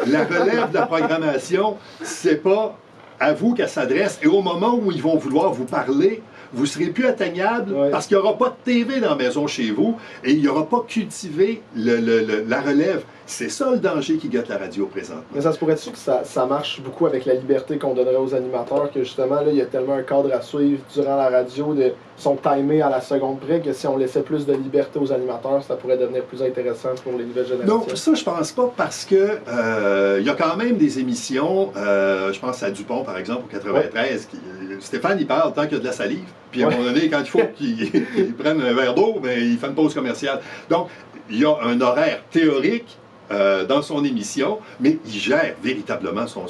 la relève de la programmation, c'est pas à vous qu'elle s'adresse. Et au moment où ils vont vouloir vous parler, vous ne serez plus atteignable parce qu'il n'y aura pas de TV dans la maison chez vous et il n'y aura pas cultivé la relève. C'est ça le danger qui guette la radio présentement. Mais ça se pourrait-tu que ça marche beaucoup avec la liberté qu'on donnerait aux animateurs, que justement, là, il y a tellement un cadre à suivre durant la radio, sont timés à la seconde près, que si on laissait plus de liberté aux animateurs, ça pourrait devenir plus intéressant pour les nouvelles générations? Non, ça, je pense pas, parce que il y a quand même des émissions, je pense à Dupont, par exemple, au 93, Stéphane, il parle tant qu'il y a de la salive, puis à un moment donné, quand il faut qu'il prenne un verre d'eau, ben, il fait une pause commerciale. Donc, il y a un horaire théorique dans son émission, mais il gère véritablement son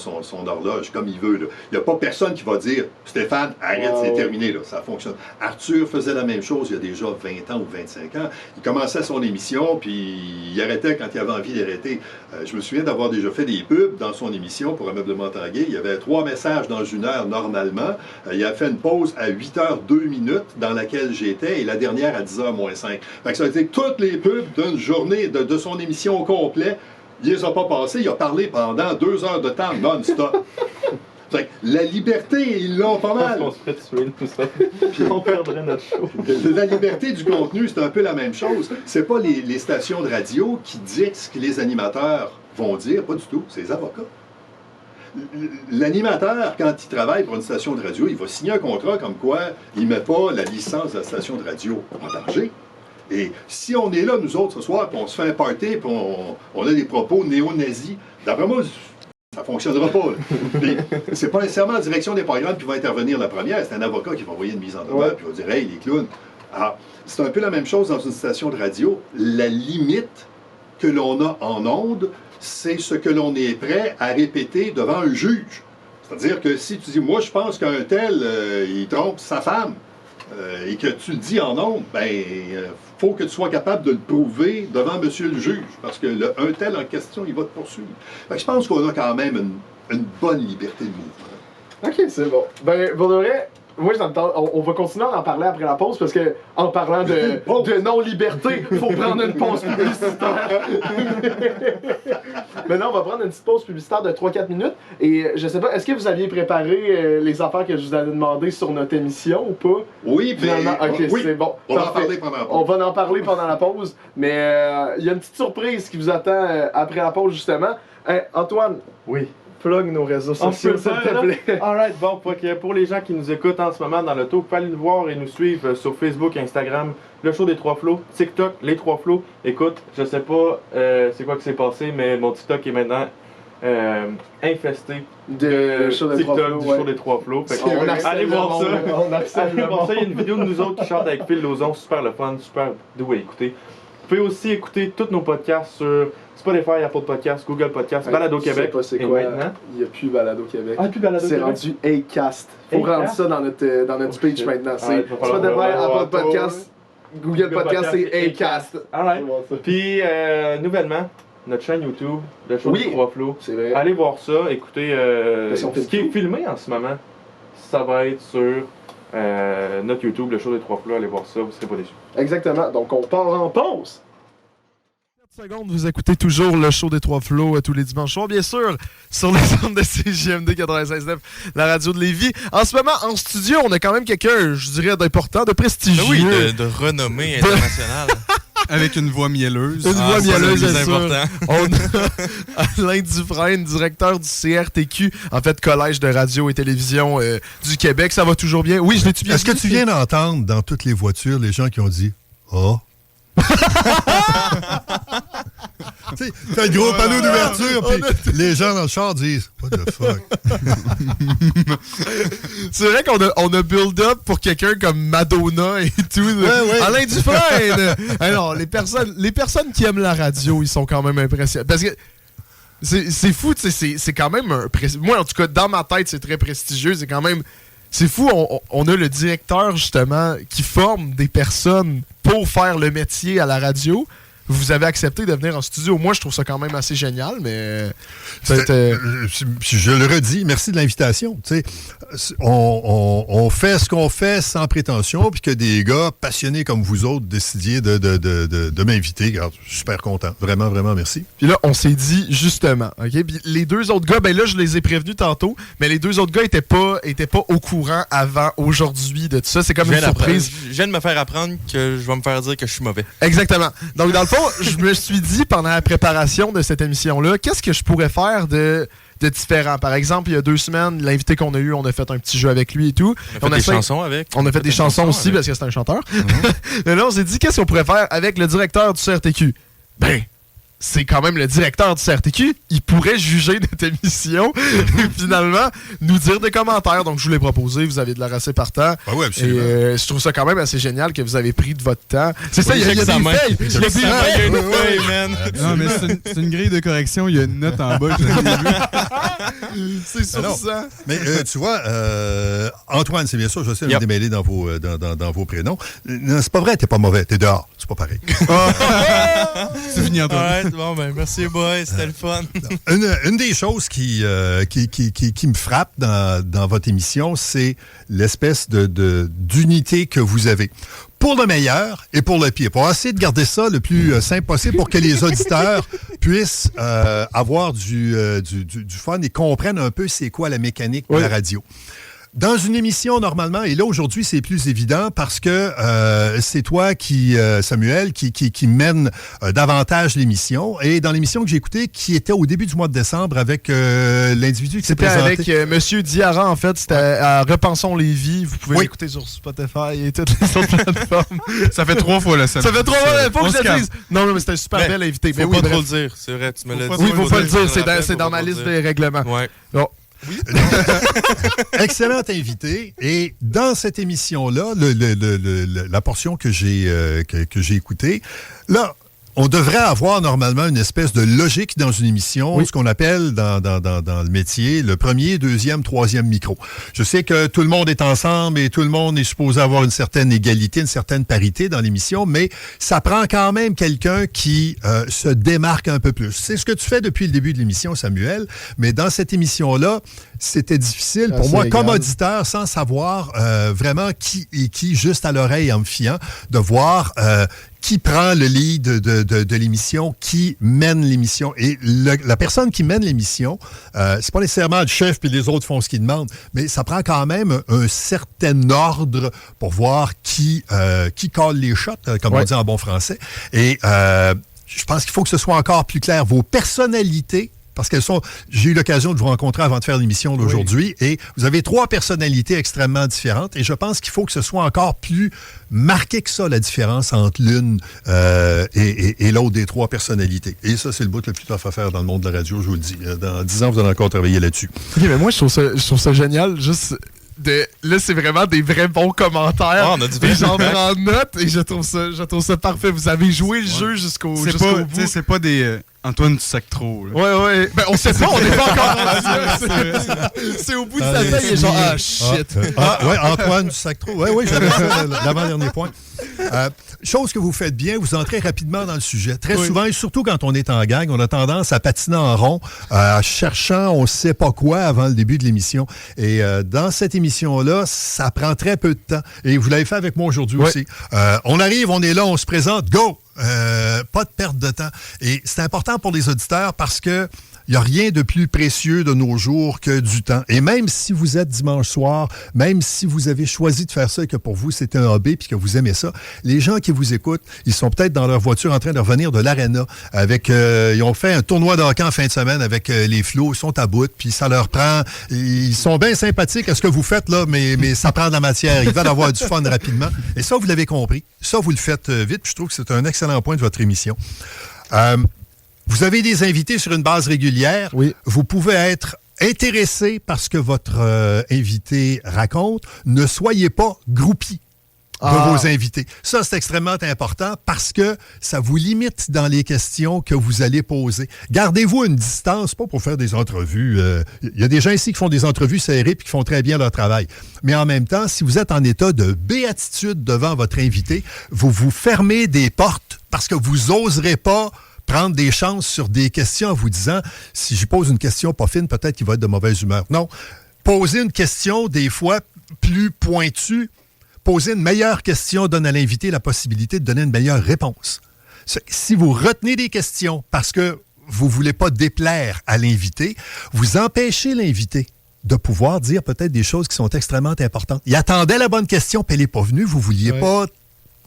horloge comme il veut. Là. Il n'y a pas personne qui va dire « Stéphane, arrête, c'est terminé, là, ça fonctionne ». Arthur faisait la même chose il y a déjà 20 ans ou 25 ans. Il commençait son émission, puis il arrêtait quand il avait envie d'arrêter. Je me souviens d'avoir déjà fait des pubs dans son émission pour Ameublement Tanguay. Il y avait 3 messages dans 1 heure normalement. Il a fait une pause à 8h02 dans laquelle j'étais, et la dernière à 10h-5. Fait que ça a été toutes les pubs d'une journée, de son émission au complet. Il les a pas passés, il a parlé pendant 2 heures de temps non-stop. La liberté, ils l'ont pas mal. On se fait tuer tout ça. Puis on perdrait notre show. La liberté du contenu, c'est un peu la même chose. C'est pas les stations de radio qui dictent ce que les animateurs vont dire, pas du tout, c'est les avocats. L'animateur, quand il travaille pour une station de radio, il va signer un contrat comme quoi il ne met pas la licence de la station de radio en danger. Et si on est là, nous autres, ce soir, puis on se fait un party, puis on a des propos néo-nazis, d'après moi, ça ne fonctionnera pas. C'est pas nécessairement la direction des programmes qui va intervenir la première, c'est un avocat qui va envoyer une mise en demeure, puis va dire « Hey, les clowns! » Alors, c'est un peu la même chose dans une station de radio. La limite que l'on a en ondes, c'est ce que l'on est prêt à répéter devant un juge. C'est-à-dire que si tu dis « Moi, je pense qu'un tel, il trompe sa femme », et que tu le dis en ondes, ben, faut que tu sois capable de le prouver devant monsieur le juge, parce que un tel en question, il va te poursuivre. Fait que je pense qu'on a quand même une bonne liberté de mouvement. Ok, c'est bon. Ben, pour de vrai, moi, on va continuer à en parler après la pause, parce que, en parlant de non-liberté, il faut prendre une pause publicitaire. Maintenant, on va prendre une petite pause publicitaire de 3-4 minutes. Et je sais pas, est-ce que vous aviez préparé les affaires que je vous avais demandé sur notre émission ou pas? Oui, finalement. Ok, oui. c'est bon. On va en parler pendant la pause. On va en parler pendant la pause. Mais il y a une petite surprise qui vous attend après la pause, justement. Antoine. Oui. Plug nos réseaux sociaux, s'il te plaît. Alright, bon, pour les gens qui nous écoutent en ce moment dans l'auto, vous pouvez aller nous voir et nous suivre sur Facebook, Instagram, le show des 3 flots, TikTok, les 3 flots. Écoute, je sais pas c'est quoi qui s'est passé, mais mon TikTok est maintenant infesté de TikTok du show des 3 flots. Allez voir ça. Allez voir ça, il y a une vidéo de nous autres qui chantent avec Phil Lauzon, super le fun, super doux à écouter. Vous pouvez aussi écouter tous nos podcasts sur Spotify, Apple Podcasts, Google Podcasts, Balado Québec. Je sais pas c'est quoi. Il n'y a plus Balado Québec. Ah, plus Balado c'est Québec. C'est rendu Acast. Faut rendre ça dans notre speech maintenant. C'est Spotify, Apple Podcasts, Google Podcasts et Acast. Alright. Puis, nouvellement, notre chaîne YouTube, le show des 3 flots. C'est vrai. Allez voir ça, écoutez ce qui est filmé en ce moment. Ça va être sur notre YouTube, le show des 3 flots. Allez voir ça, vous ne serez pas déçus. Exactement. Donc, on part en pause. Secondes, vous écoutez toujours le show des Trois Flots tous les dimanches soirs, bien sûr, sur les ondes de CJMD 96.9, la radio de Lévis. En ce moment, en studio, on a quand même quelqu'un, je dirais, d'important, de prestigieux. Oui, de renommée internationale. Avec une voix mielleuse. Une voix mielleuse, c'est c'est sûr. important. On a Alain Dufresne, directeur du CRTQ, en fait, Collège de radio et télévision du Québec. Ça va toujours bien? Oui, je l'ai-tu bien Est-ce que dit? tu viens d'entendre dans toutes les voitures les gens qui ont dit « Oh ». Tu sais, t'as le gros panneau d'ouverture, puis les gens dans le char disent « What the fuck? » C'est vrai qu'on a build-up pour quelqu'un comme Madonna et tout. Ouais. Alain Dufresne! Alors, les personnes qui aiment la radio, ils sont quand même impressionnés. Parce que c'est fou, tu sais, c'est quand même moi, en tout cas, dans ma tête, c'est très prestigieux. C'est quand même... C'est fou, on a le directeur, justement, qui forme des personnes pour faire le métier à la radio. Vous avez accepté de venir en studio. Moi, je trouve ça quand même assez génial, mais... Je le redis, merci de l'invitation. Tu sais, on fait ce qu'on fait sans prétention, puis que des gars passionnés comme vous autres décidiez de m'inviter. Regarde, je suis super content. Vraiment, vraiment, merci. Puis là, on s'est dit, justement, OK? Puis les deux autres gars, ben là, je les ai prévenus tantôt, mais les deux autres gars étaient pas au courant avant aujourd'hui de tout ça. C'est comme une surprise. Je viens de me faire apprendre que je vais me faire dire que je suis mauvais. Exactement. Donc, dans le fond, je me suis dit, pendant la préparation de cette émission-là, qu'est-ce que je pourrais faire de différent? Par exemple, il y a 2 semaines, l'invité qu'on a eu, on a fait un petit jeu avec lui et tout. On a fait des chansons avec. On a fait des chansons aussi parce que c'est un chanteur. Mais là, on s'est dit, qu'est-ce qu'on pourrait faire avec le directeur du CRTQ? Ben, c'est quand même le directeur du CRTQ. Il pourrait juger notre émission et finalement nous dire des commentaires. Donc, je vous l'ai proposé. Vous avez de l'air assez partant. Ah oui, absolument. Et je trouve ça quand même assez génial que vous avez pris de votre temps. C'est ça, il y a des feuilles. Il y a des feuilles, une feuille, man. Non, mais c'est une grille de correction. Il y a une note en bas. C'est sur ça. Mais tu vois, Antoine, c'est bien sûr, je sais me démêler dans vos prénoms. Non, c'est pas vrai, t'es pas mauvais. T'es dehors. C'est pas pareil. C'est fini, Antoine. Ouais, bon, ben, merci, boy. C'était le fun. Une des choses qui me frappe dans votre émission, c'est l'espèce d'unité que vous avez. Pour le meilleur et pour le pire. Pour essayer de garder ça le plus simple possible pour que les auditeurs puissent avoir du fun et comprennent un peu c'est quoi la mécanique de la radio. Dans une émission, normalement, et là, aujourd'hui, c'est plus évident parce que c'est toi Samuel, qui mène davantage l'émission. Et dans l'émission que j'ai écoutée, qui était au début du mois de décembre avec l'individu qui s'est présenté. C'était avec Monsieur Diarra, en fait. C'était à Repensons Lévis. Vous pouvez l'écouter sur Spotify et toutes les autres plateformes. Ça fait 3 fois, là. Ça fait 3 fois, faut que je le dise. Non, mais c'était un super bel invité. Faut pas trop le dire, c'est vrai, tu me l'as dit. Oui, faut pas le dire, c'est dans ma liste des règlements. Ouais. Bon. Oui. Excellent invité. Et dans cette émission-là, la portion que j'ai écoutée, là, on devrait avoir normalement une espèce de logique dans une émission, ce qu'on appelle dans le métier le premier, deuxième, troisième micro. Je sais que tout le monde est ensemble et tout le monde est supposé avoir une certaine égalité, une certaine parité dans l'émission, mais ça prend quand même quelqu'un qui se démarque un peu plus. C'est ce que tu fais depuis le début de l'émission, Samuel, mais dans cette émission-là, c'était difficile pour moi, comme auditeur, sans savoir vraiment qui est qui, juste à l'oreille en me fiant, de voir qui prend le lead de l'émission, qui mène l'émission. Et la personne qui mène l'émission, c'est pas nécessairement le chef puis les autres font ce qu'ils demandent, mais ça prend quand même un certain ordre pour voir qui colle les shots, comme on dit en bon français. Et je pense qu'il faut que ce soit encore plus clair. Vos personnalités, parce j'ai eu l'occasion de vous rencontrer avant de faire l'émission d'aujourd'hui, et vous avez 3 personnalités extrêmement différentes, et je pense qu'il faut que ce soit encore plus marqué que ça, la différence entre l'une et l'autre des 3 personnalités. Et ça, c'est le bout le plus tough à faire dans le monde de la radio, je vous le dis. Dans 10 ans, vous allez encore travailler là-dessus. OK, mais moi, je trouve ça génial, juste... Là, c'est vraiment des vrais bons commentaires. On a du vrai. J'en prends note et je trouve ça parfait. Vous avez joué le jeu jusqu'au bout. C'est pas des... Antoine, tu sacs trop. Là. Ouais. Ben, on sait pas, on n'est pas encore rendu. C'est au bout de sa tête, il est genre, shit. Antoine, tu sacs trop. Oui, j'avais ça l'avant-dernier point. Chose que vous faites bien, vous entrez rapidement dans le sujet. Très souvent, et surtout quand on est en gang, on a tendance à patiner en rond, cherchant on ne sait pas quoi avant le début de l'émission. Et dans cette émission-là, ça prend très peu de temps. Et vous l'avez fait avec moi aujourd'hui aussi. On arrive, on est là, on se présente, go! Pas de perte de temps. Et c'est important pour les auditeurs parce que il n'y a rien de plus précieux de nos jours que du temps. Et même si vous êtes dimanche soir, même si vous avez choisi de faire ça et que pour vous, c'est un hobby puis que vous aimez ça, les gens qui vous écoutent, ils sont peut-être dans leur voiture en train de revenir de l'aréna avec... ils ont fait un tournoi de hockey en fin de semaine avec les Flots. Ils sont à bout, puis ça leur prend... Ils sont bien sympathiques à ce que vous faites, là, mais ça prend de la matière. Ils veulent avoir du fun rapidement. Et ça, vous l'avez compris. Ça, vous le faites vite. Puis je trouve que c'est un excellent point de votre émission. Vous avez des invités sur une base régulière. Oui. Vous pouvez être intéressé par ce que votre invité raconte. Ne soyez pas groupie de vos invités. Ça, c'est extrêmement important parce que ça vous limite dans les questions que vous allez poser. Gardez-vous une distance, pas pour faire des entrevues. Il y a des gens ici qui font des entrevues serrées et qui font très bien leur travail. Mais en même temps, si vous êtes en état de béatitude devant votre invité, vous vous fermez des portes parce que vous n'oserez pas prendre des chances sur des questions en vous disant, si je pose une question pas fine, peut-être qu'il va être de mauvaise humeur. Non. Poser une question, des fois, plus pointue, poser une meilleure question donne à l'invité la possibilité de donner une meilleure réponse. Si vous retenez des questions parce que vous ne voulez pas déplaire à l'invité, vous empêchez l'invité de pouvoir dire peut-être des choses qui sont extrêmement importantes. Il attendait la bonne question, puis elle n'est pas venue, vous ne vouliez pas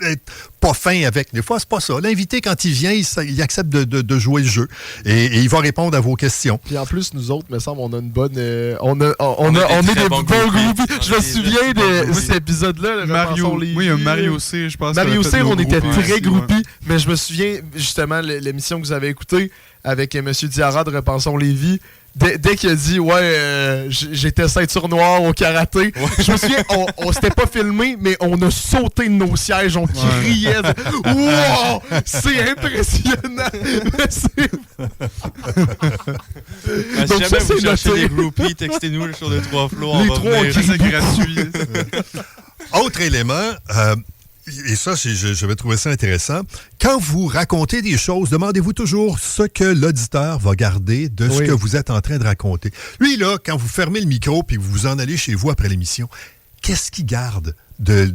être pas fin avec. Des fois, c'est pas ça. L'invité, quand il vient, il accepte de jouer le jeu et il va répondre à vos questions. Puis en plus, nous autres, me semble, on a une bonne... on est des bons groupies. Je me souviens de cet épisode-là. Mario C, je pense. Mario C, on était très groupies. Mais je me souviens, justement, l'émission que vous avez écoutée avec M. Diarra de Repensons Lévis. Dès qu'il a dit, j'étais ceinture noire au karaté, je me souviens, on s'était pas filmé, mais on a sauté de nos sièges, on criait. Wow! C'est impressionnant! Si jamais vous cherchez des groupies, textez-nous le show de 3 flots. Les trois, c'est gratuit. Autre élément, et ça, je vais trouver ça intéressant. Quand vous racontez des choses, demandez-vous toujours ce que l'auditeur va garder de ce que vous êtes en train de raconter. Lui, là, quand vous fermez le micro puis vous vous en allez chez vous après l'émission, qu'est-ce qu'il garde de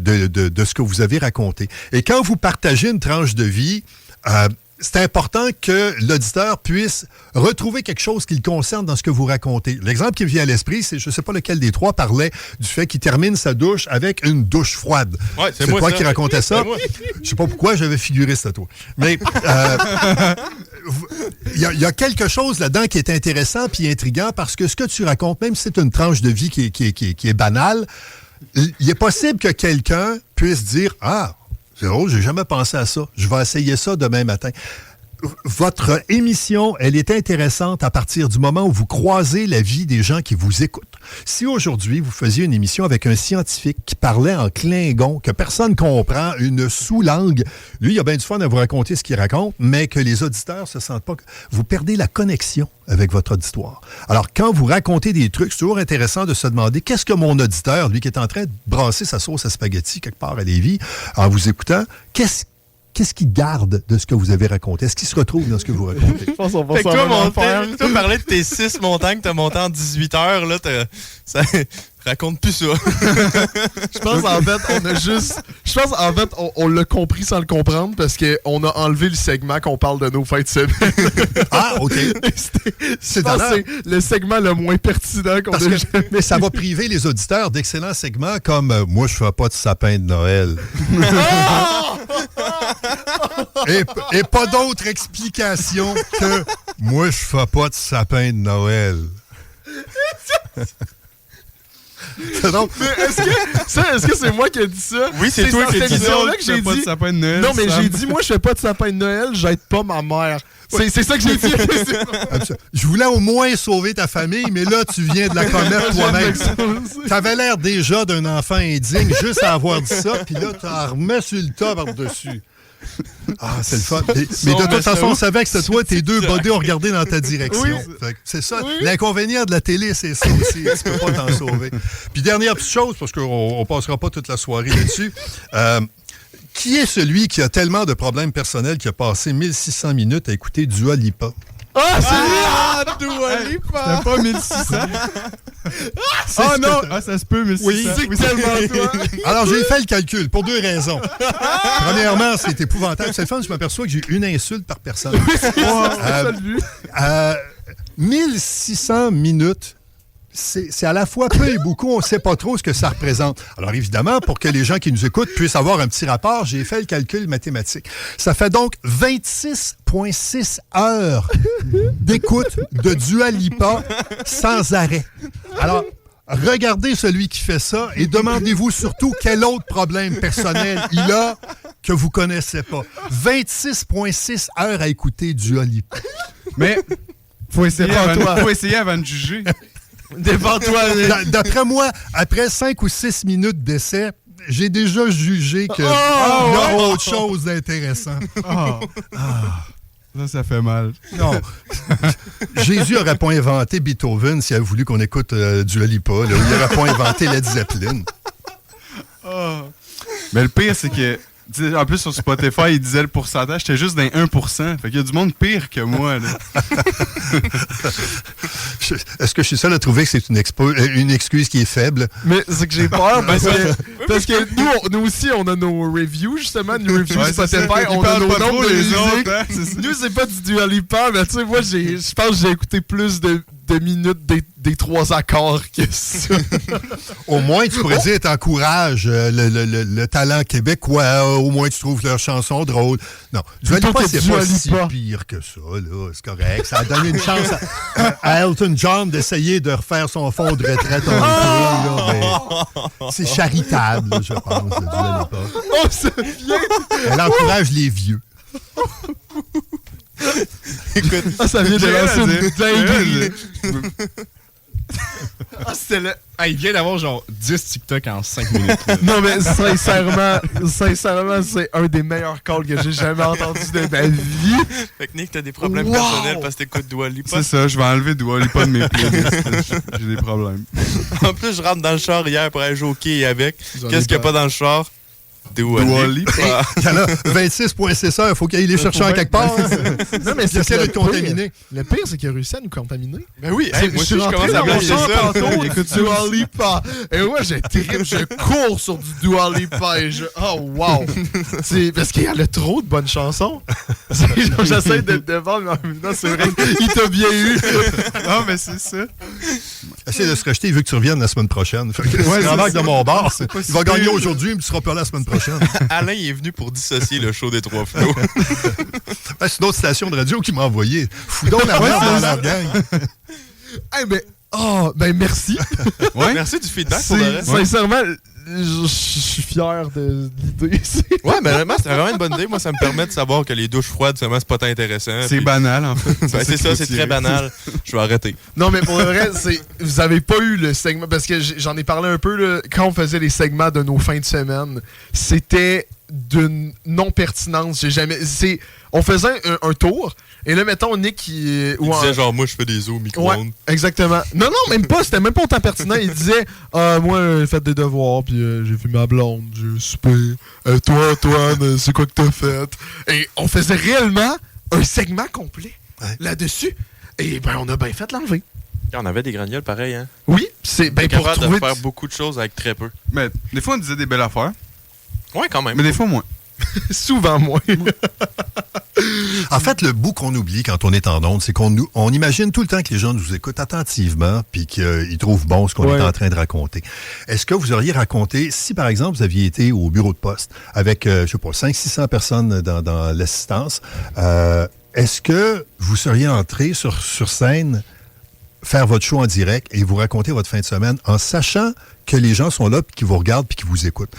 ce que vous avez raconté? Et quand vous partagez une tranche de vie, c'est important que l'auditeur puisse retrouver quelque chose qui le concerne dans ce que vous racontez. L'exemple qui me vient à l'esprit, c'est, je ne sais pas lequel des trois parlait du fait qu'il termine sa douche avec une douche froide. Ouais, c'est toi ça. qui racontais ça. Je ne sais pas pourquoi j'avais figuré ça, toi. Mais il y a quelque chose là-dedans qui est intéressant puis intriguant parce que ce que tu racontes, même si c'est une tranche de vie qui est banale, il est possible que quelqu'un puisse dire « Ah, c'est drôle, j'ai jamais pensé à ça. Je vais essayer ça demain matin. » Votre émission, elle est intéressante à partir du moment où vous croisez la vie des gens qui vous écoutent. Si aujourd'hui, vous faisiez une émission avec un scientifique qui parlait en Klingon, que personne comprend, une sous-langue, lui, il a bien du fun à vous raconter ce qu'il raconte, mais que les auditeurs se sentent pas... Vous perdez la connexion avec votre auditoire. Alors, quand vous racontez des trucs, c'est toujours intéressant de se demander qu'est-ce que mon auditeur, lui qui est en train de brasser sa sauce à spaghetti quelque part à Lévis, en vous écoutant, qu'est-ce qu'il garde de ce que vous avez raconté? Est-ce qu'il se retrouve dans ce que vous racontez? Je pense qu'on va Fait que s'en toi, parlais de tes 6 montagnes que t'as montées en 18 heures, là, ça raconte plus ça. Je pense en fait, on l'a compris sans le comprendre parce qu'on a enlevé le segment qu'on parle de nos fêtes de semaine. Ah, OK. C'est le segment le moins pertinent qu'on a jamais. Mais ça va priver les auditeurs d'excellents segments comme « Moi, je fais pas de sapin de Noël ». Et pas d'autre explication que « Moi, je fais pas de sapin de Noël ». Donc, est-ce que c'est moi qui ai dit ça? Oui, c'est toi qui as dit ça. Là que j'ai dit. de sapin de Noël, non, mais j'ai dit, moi, je fais pas de sapin de Noël, j'aide pas ma mère. C'est ça que j'ai dit. Je voulais au moins sauver ta famille, mais là, tu viens de la commettre toi-même. T'avais l'air déjà d'un enfant indigne juste à avoir dit ça, puis là, t'en remets sur le tas par-dessus. Ah, c'est le fun. Mais de toute façon, on savait que c'était toi, tes deux bodés ont regardé dans ta direction. Oui. C'est ça. Oui. L'inconvénient de la télé, c'est ça aussi. Tu peux pas t'en sauver. Puis dernière petite chose, parce qu'on passera pas toute la soirée là-dessus. Qui est celui qui a tellement de problèmes personnels qui a passé 1600 minutes à écouter Dua Lipa? Ah, c'est Dua Lipa! C'était pas 1600? Ah non! Ah, ça se peut, 1600. Oui, c'est tellement toi. Alors, j'ai fait le calcul pour 2 raisons. Premièrement, c'est épouvantable. C'est le fun, je m'aperçois que j'ai une insulte par personne. 1600 minutes. C'est à la fois peu et beaucoup, on ne sait pas trop ce que ça représente. Alors évidemment, pour que les gens qui nous écoutent puissent avoir un petit rapport, j'ai fait le calcul mathématique. Ça fait donc 26,6 heures d'écoute de Dua Lipa sans arrêt. Alors, regardez celui qui fait ça et demandez-vous surtout quel autre problème personnel il a que vous connaissez pas. 26,6 heures à écouter Dua Lipa. Mais faut essayer avant de juger. Défends-toi. D'après moi, après 5 ou 6 minutes d'essai, j'ai déjà jugé qu'il y a autre chose d'intéressant. Ça fait mal. Non. Jésus n'aurait pas inventé Beethoven s'il avait voulu qu'on écoute Dua Lipa. Là, il n'aurait pas inventé Led Zeppelin. Mais le pire, c'est que en plus, sur Spotify, il disait le pourcentage, j'étais juste dans 1%. Fait qu'il y a du monde pire que moi, là. Est-ce que je suis seul à trouver que c'est une excuse qui est faible? Mais c'est que j'ai peur parce que nous aussi, on a nos reviews, justement, nos reviews Spotify. On a nos nombres de musique. Hein, nous, c'est pas du Dua Lipa, mais tu sais, moi, je pense que j'ai écouté plus de minutes des 3 accords que ça. Au moins, tu pourrais dire, t'encourages le talent québécois. Au moins, tu trouves leurs chansons drôles. Non, Dua Lipa, c'est pas si pire que ça, là. C'est correct. Ça a donné une chance à Elton John d'essayer de refaire son fonds de retraite en peu, là. C'est charitable, là, je pense, Dua Lipa. Oh, c'est bien! Elle encourage les vieux. Écoute, ça vient de lancer une dinguerie. C'était le... il vient d'avoir genre 10 TikTok en 5 minutes. Non, mais sincèrement, c'est un des meilleurs calls que j'ai jamais entendu de ma vie. Fait que Nick, t'as des problèmes personnels parce que t'écoutes Dua Lipa. C'est ça, je vais enlever Dua Lipa de mes playlists. J'ai des problèmes. En plus, je rentre dans le char hier pour aller jouer au quai avec. Qu'est-ce qu'il n'y a pas dans le char? Dua Lipa. Il y en a 26,6 heures, il faut qu'il aille les chercher en quelque part. Non, mais c'est de contaminé. Le pire, c'est qu'il a réussi à nous contaminer. Ben oui, moi aussi, je commence à regarder ça. Écoute Dua Lipa. Et moi, je cours sur du Dua Lipa et oh wow. C'est parce qu'il y a trop de bonnes chansons. J'essaie de te vendre, mais en même temps, c'est vrai qu'il t'a bien eu. Non, mais c'est ça. Essaye de se rejeter, il veut que tu reviennes la semaine prochaine. C'est l'embarque de mon bar. Il va gagner aujourd'hui, mais tu seras pas là la semaine prochaine. Alain est venu pour dissocier le show des Trois Flots. C'est une autre station de radio qui m'a envoyé. Foudon la merde dans la gang. Merci. Ouais. Merci du feedback pour le reste. Sincèrement, je suis fier de l'idée. Ouais, mais vraiment, c'est vraiment une bonne idée. Moi, ça me permet de savoir que les douches froides, c'est pas tant intéressant. C'est banal, en fait. C'est ça, c'est très banal. Je vais arrêter. Non, mais pour le vrai, vous avez pas eu le segment, parce que j'en ai parlé un peu, là, quand on faisait les segments de nos fins de semaine, c'était d'une non-pertinence. On faisait un tour, et là, mettons, Nick... Il disait genre, moi, je fais des os au micro-ondes. Ouais, exactement. Non, même pas. C'était même pas autant pertinent. Il disait, moi, j'ai fait des devoirs, puis j'ai vu ma blonde, j'ai soupé. Toi, Antoine, c'est quoi que t'as fait? Et on faisait réellement un segment complet là-dessus. Et on a bien fait l'enlever. On avait des gragnoles pareil, hein? Oui, c'est pour trouver... de faire beaucoup de choses avec très peu. Mais des fois, on disait des belles affaires. Ouais, quand même. Mais des fois, moins. Souvent moins. En fait, le bout qu'on oublie quand on est en onde, c'est qu'on imagine tout le temps que les gens nous écoutent attentivement puis qu'ils trouvent bon ce qu'on est en train de raconter. Est-ce que vous auriez raconté, si par exemple vous aviez été au bureau de poste avec, 500-600 personnes dans l'assistance, est-ce que vous seriez entré sur scène, faire votre show en direct et vous raconter votre fin de semaine en sachant que les gens sont là puis qu'ils vous regardent puis qu'ils vous écoutent?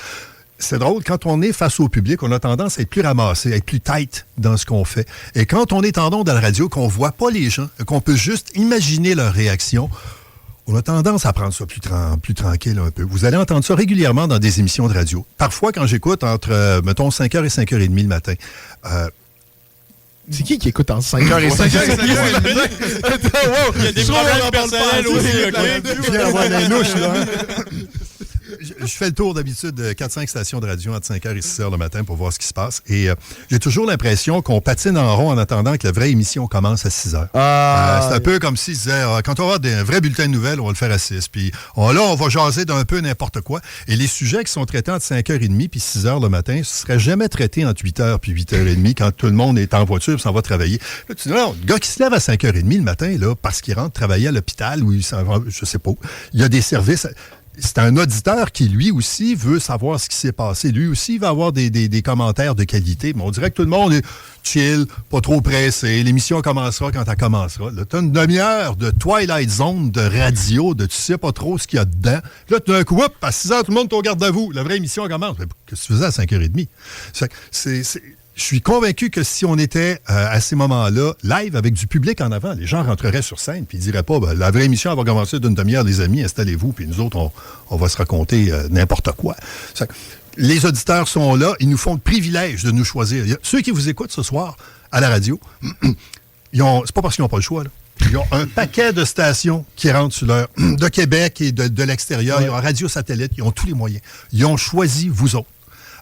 C'est drôle, quand on est face au public, on a tendance à être plus ramassé, à être plus tight dans ce qu'on fait. Et quand on est en ondes à la radio, qu'on voit pas les gens, qu'on peut juste imaginer leur réaction, on a tendance à prendre ça plus tranquille un peu. Vous allez entendre ça régulièrement dans des émissions de radio. Parfois, quand j'écoute entre, mettons, 5h et 5h30 le matin, c'est qui écoute en 5h et 5h? Il y a des problèmes personnels aussi, OK? Je viens avoir des louches, là. je fais le tour d'habitude de 4-5 stations de radio entre 5h et 6h le matin pour voir ce qui se passe. Et j'ai toujours l'impression qu'on patine en rond en attendant que la vraie émission commence à 6h. C'est un peu comme s'ils disaient, quand on va avoir un vrai bulletin de nouvelles, on va le faire à 6. Puis là, on va jaser d'un peu n'importe quoi. Et les sujets qui sont traités entre 5h30 puis 6h le matin, ce serait jamais traité entre 8h puis 8h30 quand tout le monde est en voiture et s'en va travailler. Là, tu dis, non, le gars qui se lève à 5h30 le matin, là, parce qu'il rentre travailler à l'hôpital ou il s'en va, je sais pas, il y a des services. C'est un auditeur qui, lui aussi, veut savoir ce qui s'est passé. Lui aussi, il va avoir des commentaires de qualité. Mais on dirait que tout le monde est chill, pas trop pressé. L'émission commencera quand elle commencera. Là, t'as une demi-heure de Twilight Zone, de radio, de tu sais pas trop ce qu'il y a dedans. Là, tout d'un coup, hop, à 6h, tout le monde est au garde à vous. La vraie émission commence. Qu'est-ce que tu faisais à 5h30? Je suis convaincu que si on était à ces moments-là, live avec du public en avant, les gens rentreraient sur scène puis ils diraient pas, la vraie émission elle va commencer d'une demi-heure, les amis, installez-vous, puis nous autres, on va se raconter n'importe quoi. Les auditeurs sont là, ils nous font le privilège de nous choisir. Ceux qui vous écoutent ce soir à la radio, c'est pas parce qu'ils n'ont pas le choix, là. Ils ont un paquet de stations qui rentrent sur l'heure de Québec et de l'extérieur. Ils ont un radio satellite, ils ont tous les moyens. Ils ont choisi vous autres.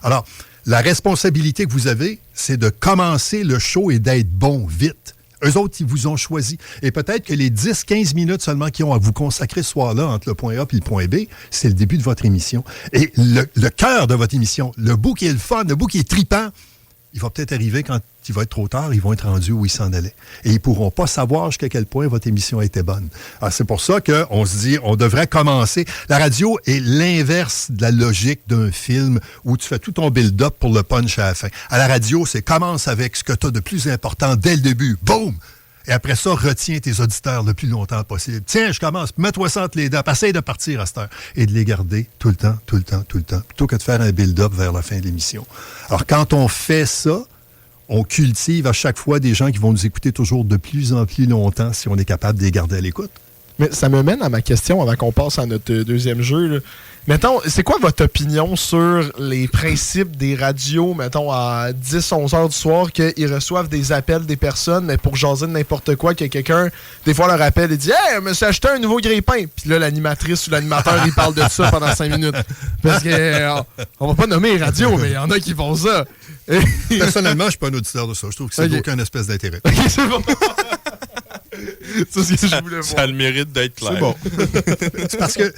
Alors, la responsabilité que vous avez, c'est de commencer le show et d'être bon vite. Eux autres, ils vous ont choisi. Et peut-être que les 10-15 minutes seulement qu'ils ont à vous consacrer ce soir-là, entre le point A et le point B, c'est le début de votre émission. Et le cœur de votre émission, le bout qui est le fun, le bout qui est tripant, il va peut-être arriver quand il va être trop tard, ils vont être rendus où ils s'en allaient. Et ils ne pourront pas savoir jusqu'à quel point votre émission a été bonne. Alors, c'est pour ça qu'on se dit, on devrait commencer. La radio est l'inverse de la logique d'un film où tu fais tout ton build-up pour le punch à la fin. À la radio, c'est commence avec ce que tu as de plus important dès le début. Boum! Et après ça, retiens tes auditeurs le plus longtemps possible. Tiens, je commence, mets-toi ça entre les dents, essaye de partir à cette heure. Et de les garder tout le temps, plutôt que de faire un build-up vers la fin de l'émission. Alors, quand on fait ça, on cultive à chaque fois des gens qui vont nous écouter toujours de plus en plus longtemps si on est capable de les garder à l'écoute. Mais ça me mène à ma question avant qu'on passe à notre deuxième jeu, là. Mettons, c'est quoi votre opinion sur les principes des radios, mettons, à 10-11 heures du soir, qu'ils reçoivent des appels des personnes, mais pour jaser de n'importe quoi, que quelqu'un, des fois, leur appelle et dit « Hey, je me suis acheté un nouveau grille-pain! » Puis là, l'animatrice ou l'animateur, il parle de ça pendant 5 minutes. Parce que, on va pas nommer les radios, mais il y en a qui font ça. Personnellement, je suis pas un auditeur de ça. Je trouve que c'est aucun espèce d'intérêt. OK, c'est bon. C'est ce que je voulais voir. Ça a le mérite d'être clair. C'est bon. C'est parce que,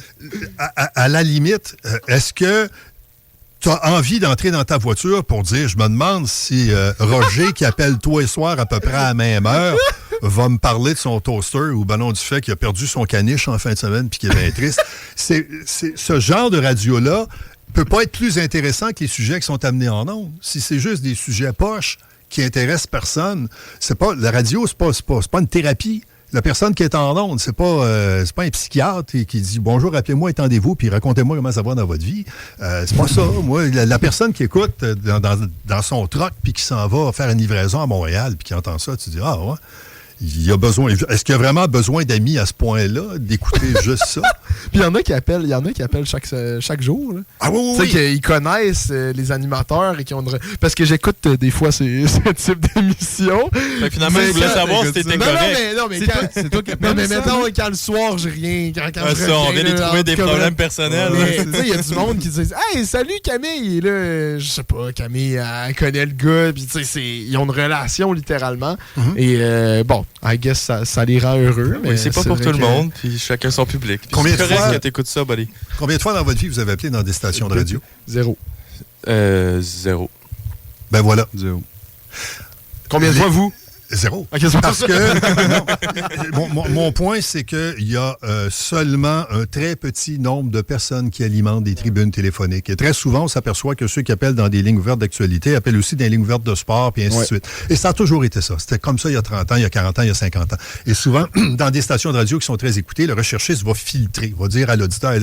à la limite, est-ce que tu as envie d'entrer dans ta voiture pour dire, je me demande si Roger, qui appelle tous les soirs à peu près à la même heure, va me parler de son toaster ou ben non, du fait qu'il a perdu son caniche en fin de semaine puis qu'il est bien triste. C'est ce genre de radio-là peut pas être plus intéressant que les sujets qui sont amenés en ondes. Si c'est juste des sujets poches qui intéressent personne, c'est pas la radio, c'est pas une thérapie. La personne qui est en onde, c'est pas un psychiatre qui dit bonjour, appelez-moi, étendez-vous, puis racontez-moi comment ça va dans votre vie. C'est pas ça. Moi, la personne qui écoute dans son truck puis qui s'en va faire une livraison à Montréal puis qui entend ça, tu dis ah ouais. Il y a besoin. Est-ce qu'il y a vraiment besoin d'amis à ce point-là, d'écouter juste ça? Puis il y en a qui appellent chaque jour. Là. Ah oui. Tu sais qu'ils connaissent les animateurs et qui ont parce que j'écoute des fois ce type d'émission. Finalement, je voulais savoir si t'étais correct. Non, mais c'est toi qui appelles. Non, mais mettons, quand le soir, j'ai rien. On vient de trouver des problèmes personnels. Tu sais, il y a du monde qui dit hey, salut Camille. Et là, je sais pas, Camille, elle connaît le gars. Puis tu sais, ils ont une relation littéralement. Et bon, I guess ça les rend heureux. Mais c'est pas pour tout le monde, puis chacun son public. Combien de fois que t'écoutes ça, buddy? Combien de fois dans votre vie vous avez appelé dans des stations de radio? 0. 0. Ben voilà. 0. Combien de fois vous? 0. Okay, parce que mon point, c'est qu'il y a seulement un très petit nombre de personnes qui alimentent des tribunes téléphoniques. Et très souvent, on s'aperçoit que ceux qui appellent dans des lignes ouvertes d'actualité appellent aussi dans des lignes ouvertes de sport, puis ainsi de suite. Et ça a toujours été ça. C'était comme ça il y a 30 ans, il y a 40 ans, il y a 50 ans. Et souvent, dans des stations de radio qui sont très écoutées, le recherchiste va filtrer, va dire à l'auditeur,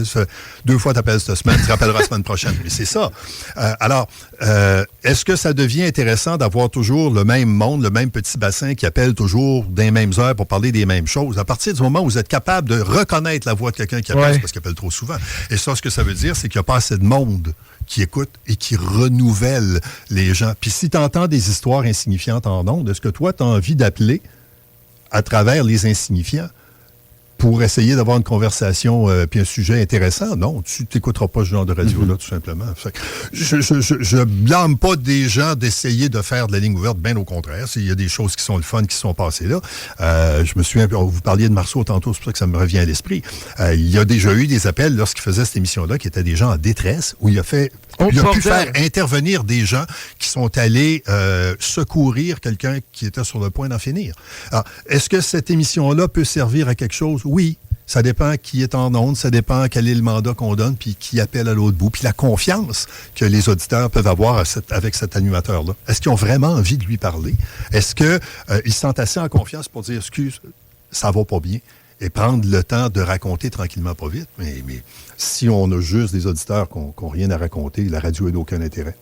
2 fois t'appelles cette semaine, tu rappelleras la semaine prochaine. Mais c'est ça. Alors, est-ce que ça devient intéressant d'avoir toujours le même monde, le même petit bassin qui appelle toujours des mêmes heures pour parler des mêmes choses? À partir du moment où vous êtes capable de reconnaître la voix de quelqu'un qui appelle, c'est parce qu'il appelle trop souvent. Et ça, ce que ça veut dire, c'est qu'il n'y a pas assez de monde qui écoute et qui renouvelle les gens. Puis si tu entends des histoires insignifiantes en ondes, est-ce que toi, tu as envie d'appeler à travers les insignifiants pour essayer d'avoir une conversation puis un sujet intéressant. Non, tu t'écouteras pas ce genre de radio-là, tout simplement. Je blâme pas des gens d'essayer de faire de la ligne ouverte, bien au contraire. Il y a des choses qui sont le fun qui sont passées là. Je me souviens, vous parliez de Marceau tantôt, c'est pour ça que ça me revient à l'esprit. Il y a déjà eu des appels lorsqu'il faisait cette émission-là qui étaient des gens en détresse, où il a pu faire intervenir des gens qui sont allés secourir quelqu'un qui était sur le point d'en finir. Alors, est-ce que cette émission-là peut servir à quelque chose? Oui. Ça dépend qui est en onde, ça dépend quel est le mandat qu'on donne, puis qui appelle à l'autre bout, puis la confiance que les auditeurs peuvent avoir avec cet animateur-là. Est-ce qu'ils ont vraiment envie de lui parler? Est-ce qu'ils se sentent assez en confiance pour dire « Excuse, ça va pas bien » et prendre le temps de raconter tranquillement, pas vite? Mais si on a juste des auditeurs qui n'ont rien à raconter, la radio n'a aucun intérêt.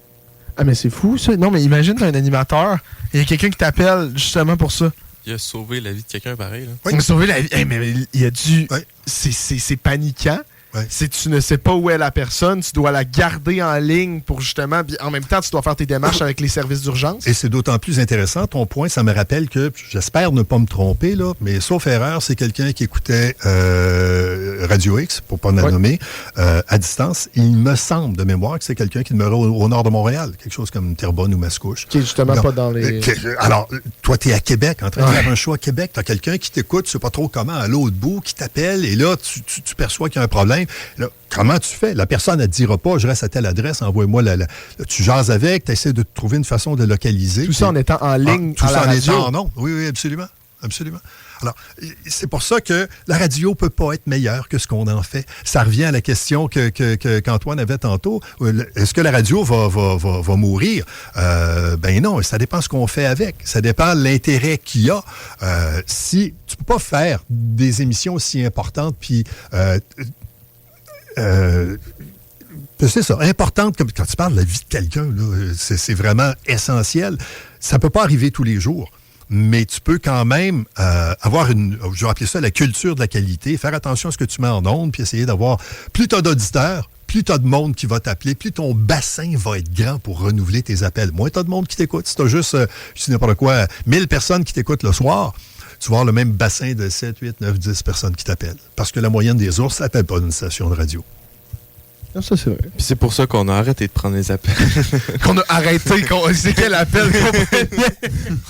Ah, mais c'est fou, ça. Non, mais imagine, t'as un animateur, et il y a quelqu'un qui t'appelle justement pour ça. Il a sauvé la vie de quelqu'un pareil. Là. Oui. Il a sauvé la vie. Hey, mais il a dû... Oui. C'est paniquant. Ouais. Si tu ne sais pas où est la personne, tu dois la garder en ligne pour justement... Puis en même temps, tu dois faire tes démarches avec les services d'urgence. Et c'est d'autant plus intéressant, ton point, ça me rappelle que, j'espère ne pas me tromper, là, mais sauf erreur, c'est quelqu'un qui écoutait Radio X, pour ne pas le nommer, à distance. Il me semble, de mémoire, que c'est quelqu'un qui demeurait au nord de Montréal, quelque chose comme Terrebonne ou Mascouche. Qui est justement pas dans les... Alors, toi, tu es à Québec, en train de faire un show à Québec, tu as quelqu'un qui t'écoute, tu sais pas trop comment, à l'autre bout, qui t'appelle, et là, tu perçois qu'il y a un problème. Là, comment tu fais? La personne ne te dira pas, je reste à telle adresse, envoie-moi tu jases avec, tu essaies de trouver une façon de localiser. Tout ça en étant en ligne tout à la ça radio. En étant en ondes. Oui, absolument. Absolument. Alors, c'est pour ça que la radio peut pas être meilleure que ce qu'on en fait. Ça revient à la question qu'Antoine avait tantôt. Est-ce que la radio va mourir? Ben non, ça dépend ce qu'on fait avec. Ça dépend de l'intérêt qu'il y a. Si tu peux pas faire des émissions aussi importantes, puis... c'est ça, importante, comme quand tu parles de la vie de quelqu'un, là, c'est vraiment essentiel. Ça peut pas arriver tous les jours. Mais tu peux quand même avoir je vais appeler ça la culture de la qualité, faire attention à ce que tu mets en ondes, puis essayer d'avoir plus t'as d'auditeurs, plus t'as de monde qui va t'appeler, plus ton bassin va être grand pour renouveler tes appels. Moins t'as de monde qui t'écoute. Si t'as juste, je sais n'importe quoi, 1000 personnes qui t'écoutent le soir, tu vas avoir le même bassin de 7, 8, 9, 10 personnes qui t'appellent. Parce que la moyenne des ours n'appelle pas une station de radio. Non, ça, c'est vrai. Puis c'est pour ça qu'on a arrêté de prendre les appels. Qu'on a arrêté, c'est quel appel qu'on prenait?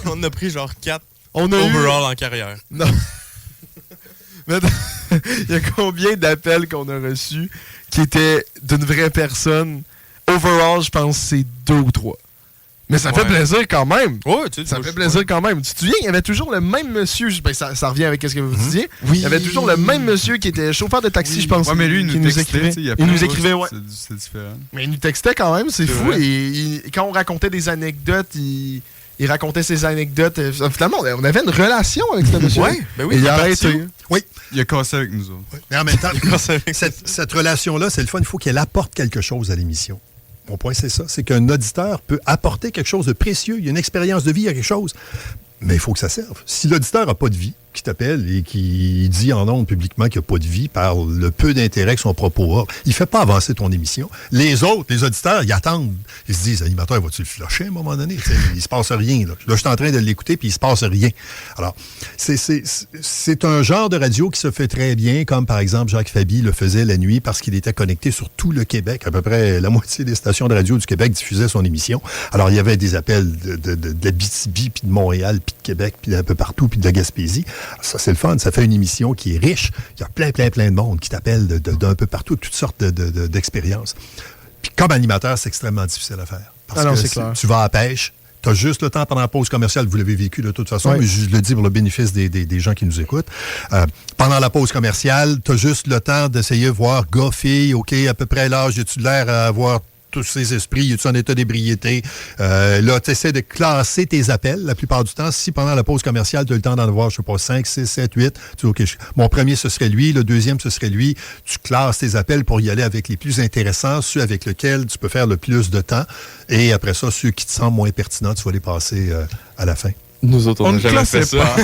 On a pris genre 4 overall en carrière. Non. Mais il y a combien d'appels qu'on a reçus qui étaient d'une vraie personne? Overall, je pense que c'est 2 ou 3. Mais ça fait plaisir quand même. Ouais, tu sais, ça fait plaisir quand même. Tu te souviens, il y avait toujours le même monsieur. Ben, ça revient avec ce que vous disiez. Oui. Il y avait toujours le même monsieur qui était chauffeur de taxi, je pense. Ouais, mais lui, il nous écrivait. Il nous écrivait, ouais. C'est différent. Mais il nous textait quand même, c'est fou. Et quand on racontait des anecdotes, il racontait ses anecdotes. Finalement, on avait une relation avec ce monsieur. Ouais, ben oui. Et il a arrêté. Oui. Il a cassé avec nous autres. Oui. Mais en même temps, cette relation-là, c'est le fun. Il faut qu'elle apporte quelque chose à l'émission. Mon point, c'est ça. C'est qu'un auditeur peut apporter quelque chose de précieux. Il y a une expérience de vie, il y a quelque chose. Mais il faut que ça serve. Si l'auditeur n'a pas de vie, qui t'appelle et qui dit en ondes publiquement qu'il n'y a pas de vie par le peu d'intérêt que son propos a, il ne fait pas avancer ton émission. Les autres, les auditeurs, ils attendent. Ils se disent, l'animateur, va-tu le flusher à un moment donné? Il ne se passe rien. Là, je suis en train de l'écouter, puis il ne se passe rien. Alors, c'est un genre de radio qui se fait très bien, comme par exemple Jacques Faby le faisait la nuit parce qu'il était connecté sur tout le Québec. À peu près la moitié des stations de radio du Québec diffusaient son émission. Alors, il y avait des appels de l'Abitibi, puis de Montréal, puis de Québec, puis d'un peu partout, puis de la Gaspésie. Ça, c'est le fun. Ça fait une émission qui est riche. Il y a plein de monde qui t'appelle d'un peu partout, toutes sortes d'expériences. Puis comme animateur, c'est extrêmement difficile à faire. Parce que c'est clair. Tu vas à la pêche, tu as juste le temps pendant la pause commerciale, vous l'avez vécu de toute façon, mais je le dis pour le bénéfice des gens qui nous écoutent. Pendant la pause commerciale, tu as juste le temps d'essayer de voir gars, fille, OK, à peu près l'âge, as-tu l'air à avoir tous ces esprits, es-tu en état d'ébriété? Là, tu essaies de classer tes appels la plupart du temps. Si pendant la pause commerciale, tu as le temps d'en avoir, je sais pas, 5, 6, 7, 8, tu dis, OK, mon premier, ce serait lui, le deuxième, ce serait lui. Tu classes tes appels pour y aller avec les plus intéressants, ceux avec lesquels tu peux faire le plus de temps. Et après ça, ceux qui te semblent moins pertinents, tu vas les passer à la fin. Nous autres, on n'a jamais fait ça.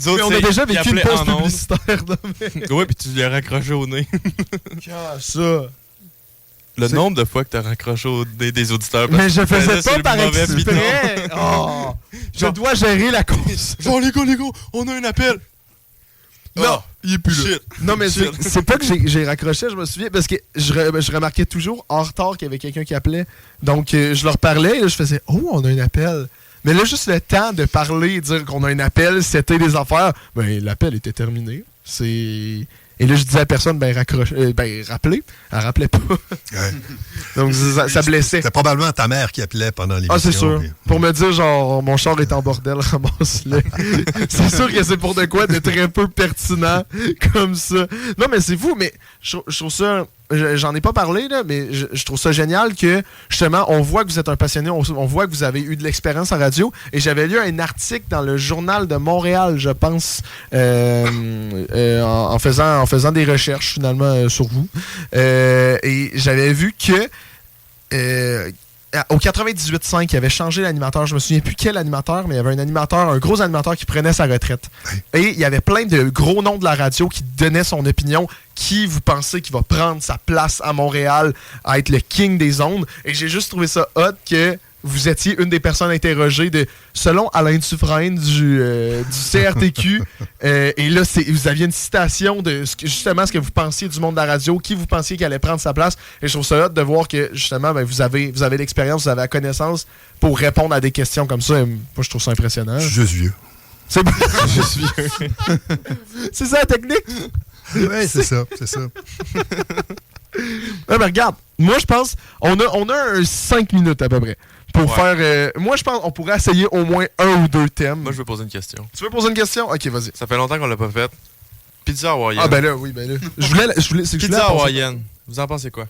Mais on a déjà vécu une pause publicitaire. Oui, puis tu lui as raccroché au nez. Ça... Le nombre de fois que tu as raccroché au nez des auditeurs. Mais je faisais pas par exprès. Oh, je dois gérer la course. Genre, les gars, on a un appel. Non, il est plus là. Non, mais c'est pas que j'ai raccroché, je me souviens, parce que je remarquais toujours en retard qu'il y avait quelqu'un qui appelait. Donc, je leur parlais et là, je faisais « Oh, on a un appel ». Mais là, juste le temps de parler et dire qu'on a un appel, c'était des affaires, ben l'appel était terminé. Et là, je disais à personne, rappelez. Elle rappelait pas. Ouais. Donc, ça blessait. C'était probablement ta mère qui appelait pendant l'émission. Ah, c'est sûr. Mais... Pour me dire, genre, mon char est en bordel, ramasse-le. C'est sûr que c'est pour de quoi de très peu pertinent comme ça. Non, mais c'est fou, mais je trouve ça... J'en ai pas parlé, là, mais je trouve ça génial que, justement, on voit que vous êtes un passionné, on voit que vous avez eu de l'expérience en radio. Et j'avais lu un article dans le Journal de Montréal, je pense, en faisant des recherches, finalement, sur vous. Et j'avais vu que... au 98.5, il avait changé l'animateur. Je me souviens plus quel animateur, mais il y avait un gros animateur qui prenait sa retraite. Et il y avait plein de gros noms de la radio qui donnaient son opinion. Qui vous pensez qui va prendre sa place à Montréal à être le king des ondes? Et j'ai juste trouvé ça hot que vous étiez une des personnes interrogées selon Alain Dufresne du CRTQ. Et là, vous aviez une citation de justement ce que vous pensiez du monde de la radio, qui vous pensiez qui allait prendre sa place. Et je trouve ça hot de voir que justement, vous avez l'expérience, vous avez la connaissance pour répondre à des questions comme ça. Et moi, je trouve ça impressionnant. Je suis juste vieux. C'est bon. Je suis vieux. C'est ça la technique? Oui, c'est ça. Ouais, mais regarde, moi je pense, on a 5 minutes à peu près pour faire... moi je pense qu'on pourrait essayer au moins un ou deux thèmes. Moi je veux poser une question. Tu veux poser une question? Ok, vas-y. Ça fait longtemps qu'on l'a pas fait. Pizza hawaïenne. Ah ben là, oui, ben là. Pizza hawaïenne. Vous en pensez quoi?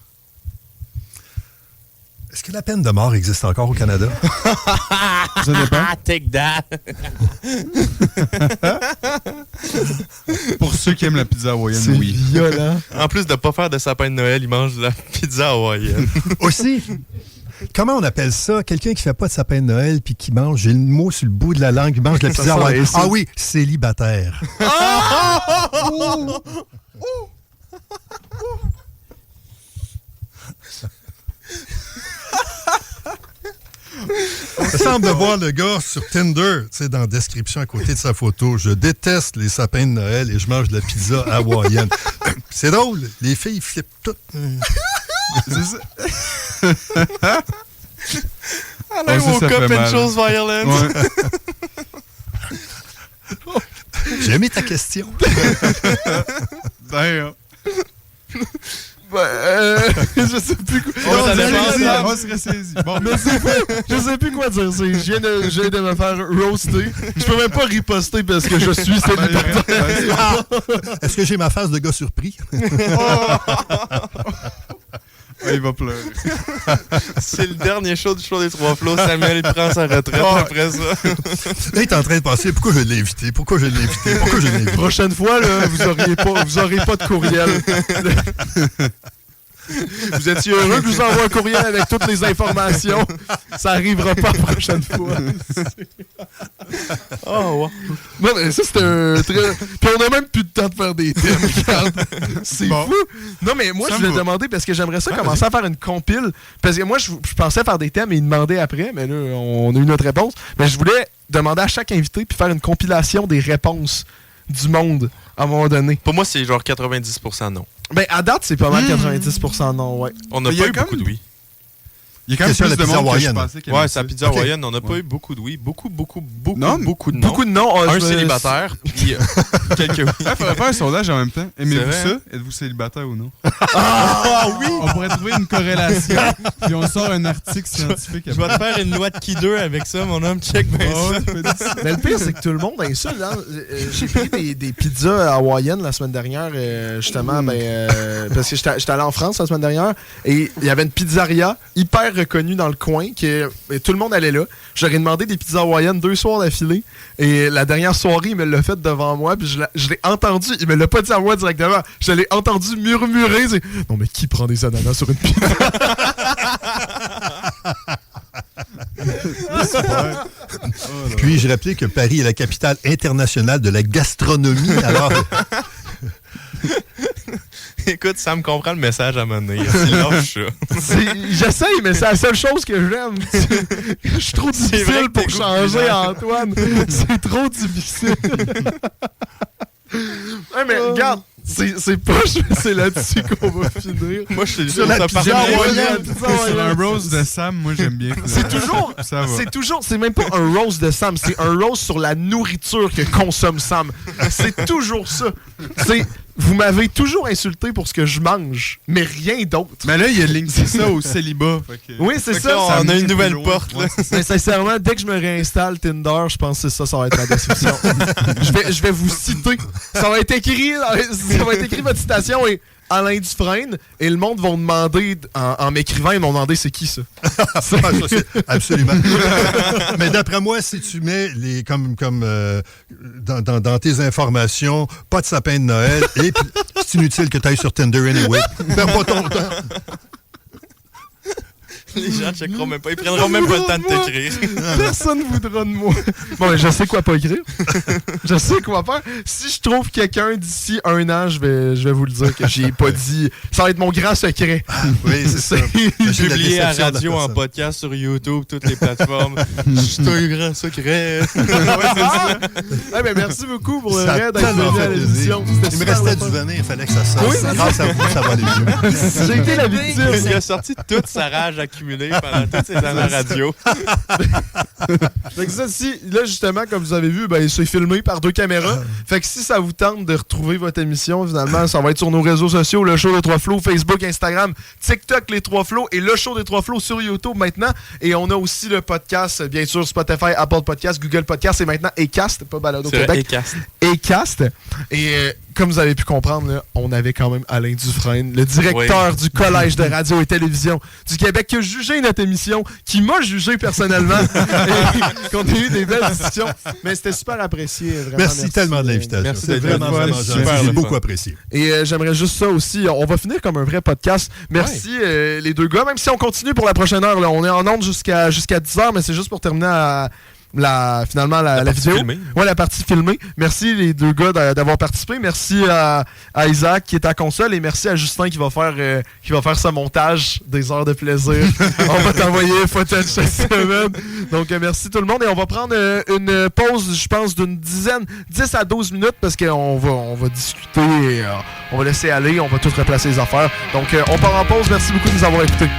Est-ce que la peine de mort existe encore au Canada? Ça dépend. Take that! Pour ceux qui aiment la pizza hawaïenne, c'est oui. Violent. En plus de pas faire de sapin de Noël, ils mangent de la pizza hawaïenne. Aussi, comment on appelle ça? Quelqu'un qui fait pas de sapin de Noël puis qui mange, j'ai le mot sur le bout de la langue, qui mange de la pizza hawaïenne. Ah oui, célibataire. Ça semble de voir le gars sur Tinder, tu sais, dans la description à côté de sa photo. Je déteste les sapins de Noël et je mange de la pizza hawaïenne. C'est drôle, les filles flippent toutes. C'est ça. Alain woke up and chose violence. Ouais. J'ai aimé ta question. D'ailleurs. Je sais plus quoi. On se ressaisit. Bon, mais je sais plus quoi dire. Je viens de me faire roaster. Je peux même pas riposter parce que je suis célibataire. Est-ce que j'ai ma face de gars surpris? Il va pleurer. C'est le dernier show du show des Trois Flots. Samuel, il prend sa retraite après ça. Là, il est en train de penser pourquoi je l'ai invité. Prochaine fois, là, vous aurez pas de courriel. Vous étiez heureux que je vous envoie un courriel avec toutes les informations. Ça arrivera pas la prochaine fois. Oh, wow. Non, mais ça, c'est un très... Puis on a même plus de temps de faire des thèmes. C'est fou. Non, mais moi, je voulais demander, parce que j'aimerais ça commencer à faire une compile. Parce que moi, je pensais faire des thèmes et ils demandaient après, mais là, on a eu notre réponse. Mais je voulais demander à chaque invité puis faire une compilation des réponses du monde à un moment donné. Pour moi, c'est genre 90% non. Ben, à date, c'est pas mal 90% non, ouais. On n'a pas eu beaucoup de oui. Il y a quand même plus de monde que je pensais. Ouais, c'est la pizza hawaïenne. On n'a pas eu beaucoup de oui. Beaucoup de non. Beaucoup de non. Un célibataire, puis quelques oui. Il faudrait faire un sondage en même temps. Aimez-vous ça? Hein? Êtes-vous célibataire ou non? Ah oui! On pourrait trouver une corrélation, puis on sort un article scientifique. Je vais te faire une loi de qui deux avec ça, mon homme. Check bien ça. Mais le pire, c'est que tout le monde a ça. J'ai pris des pizzas hawaïennes la semaine dernière, justement, parce que j'étais allé en France la semaine dernière, et il y avait une pizzeria hyper reconnue dans le coin, que tout le monde allait là. J'aurais demandé des pizzas hawaïennes 2 soirs d'affilée, et la dernière soirée, il me l'a fait devant moi, puis je l'ai entendu, il me l'a pas dit à moi directement, je l'ai entendu murmurer, c'est « Non mais qui prend des ananas sur une pizza? » Puis-je rappeler que Paris est la capitale internationale de la gastronomie, alors... Écoute, Sam comprend le message à mener. Il lâche ça. J'essaye, mais c'est la seule chose que j'aime. Je suis trop difficile pour changer, Antoine. C'est trop difficile. Ouais, mais regarde, c'est poche, mais c'est là-dessus qu'on va finir. Moi, je suis sur la pizza royale. Sur un rose de Sam, moi j'aime bien. C'est toujours, c'est même pas un rose de Sam, c'est un rose sur la nourriture que consomme Sam. C'est toujours ça. Vous m'avez toujours insulté pour ce que je mange, mais rien d'autre. Mais là, il a linké ça au célibat. Oui, c'est ça. Là, on a une nouvelle porte. Là. Mais sincèrement, dès que je me réinstalle Tinder, je pense que ça va être la description. je vais vous citer. Ça va être écrit votre citation et Alain Dufresne, et le monde va demander, en m'écrivant, ils vont demander c'est qui ça? Absolument. Mais d'après moi, si tu mets dans tes informations, pas de sapin de Noël, et c'est inutile que tu ailles sur Tinder anyway. Perds pas ton temps. Les gens checkeront même pas, ils prendront même pas le temps de t'écrire. Personne ne voudra de moi. Bon, mais je sais quoi pas écrire. Je sais quoi faire. Si je trouve quelqu'un d'ici 1 an, je vais vous le dire que j'ai pas dit. Ça va être mon grand secret. Oui, c'est ça. Publié à radio, en podcast, sur YouTube, toutes les plateformes. C'est un grand secret. Ouais, c'est ça. Ouais, mais merci beaucoup pour le vrai d'être venu à l'émission. Il me restait du venin, il fallait que ça sorte. Oui, grâce à vous, ça va aller mieux. J'ai été la victime. Il a sorti toute sa rage accumulée pendant toutes ces années à radio. Fait que ça, là, justement, comme vous avez vu, ben, c'est filmé par 2 caméras. Fait que si ça vous tente de retrouver votre émission, finalement, ça va être sur nos réseaux sociaux, le show des 3 flots, Facebook, Instagram, TikTok, les 3 flots, et le show des 3 flots sur YouTube maintenant. Et on a aussi le podcast, bien sûr, Spotify, Apple Podcast, Google Podcast, et maintenant Acast, pas Balado Québec. Acast. Et comme vous avez pu comprendre, là, on avait quand même Alain Dufresne, le directeur du Collège de radio et télévision du Québec, qui a jugé notre émission, qui m'a jugé personnellement, et qu'on a eu des belles discussions. Mais c'était super apprécié. Vraiment, merci tellement de l'invitation. Merci c'est vraiment gentil. J'ai beaucoup apprécié. Et j'aimerais juste ça aussi. On va finir comme un vrai podcast. Merci les 2 gars. Même si on continue pour la prochaine heure, là, on est en onde jusqu'à 10h, mais c'est juste pour terminer la vidéo. Filmée. Ouais, la partie filmée. Merci les 2 gars d'avoir participé. Merci à Isaac qui est à console et merci à Justin qui va faire ce montage des heures de plaisir. On va t'envoyer un footage chaque semaine. Donc merci tout le monde et on va prendre une pause, je pense, d'une 10 à 12 minutes parce qu'on va discuter et on va laisser aller, on va tout replacer les affaires. Donc on part en pause. Merci beaucoup de nous avoir écoutés.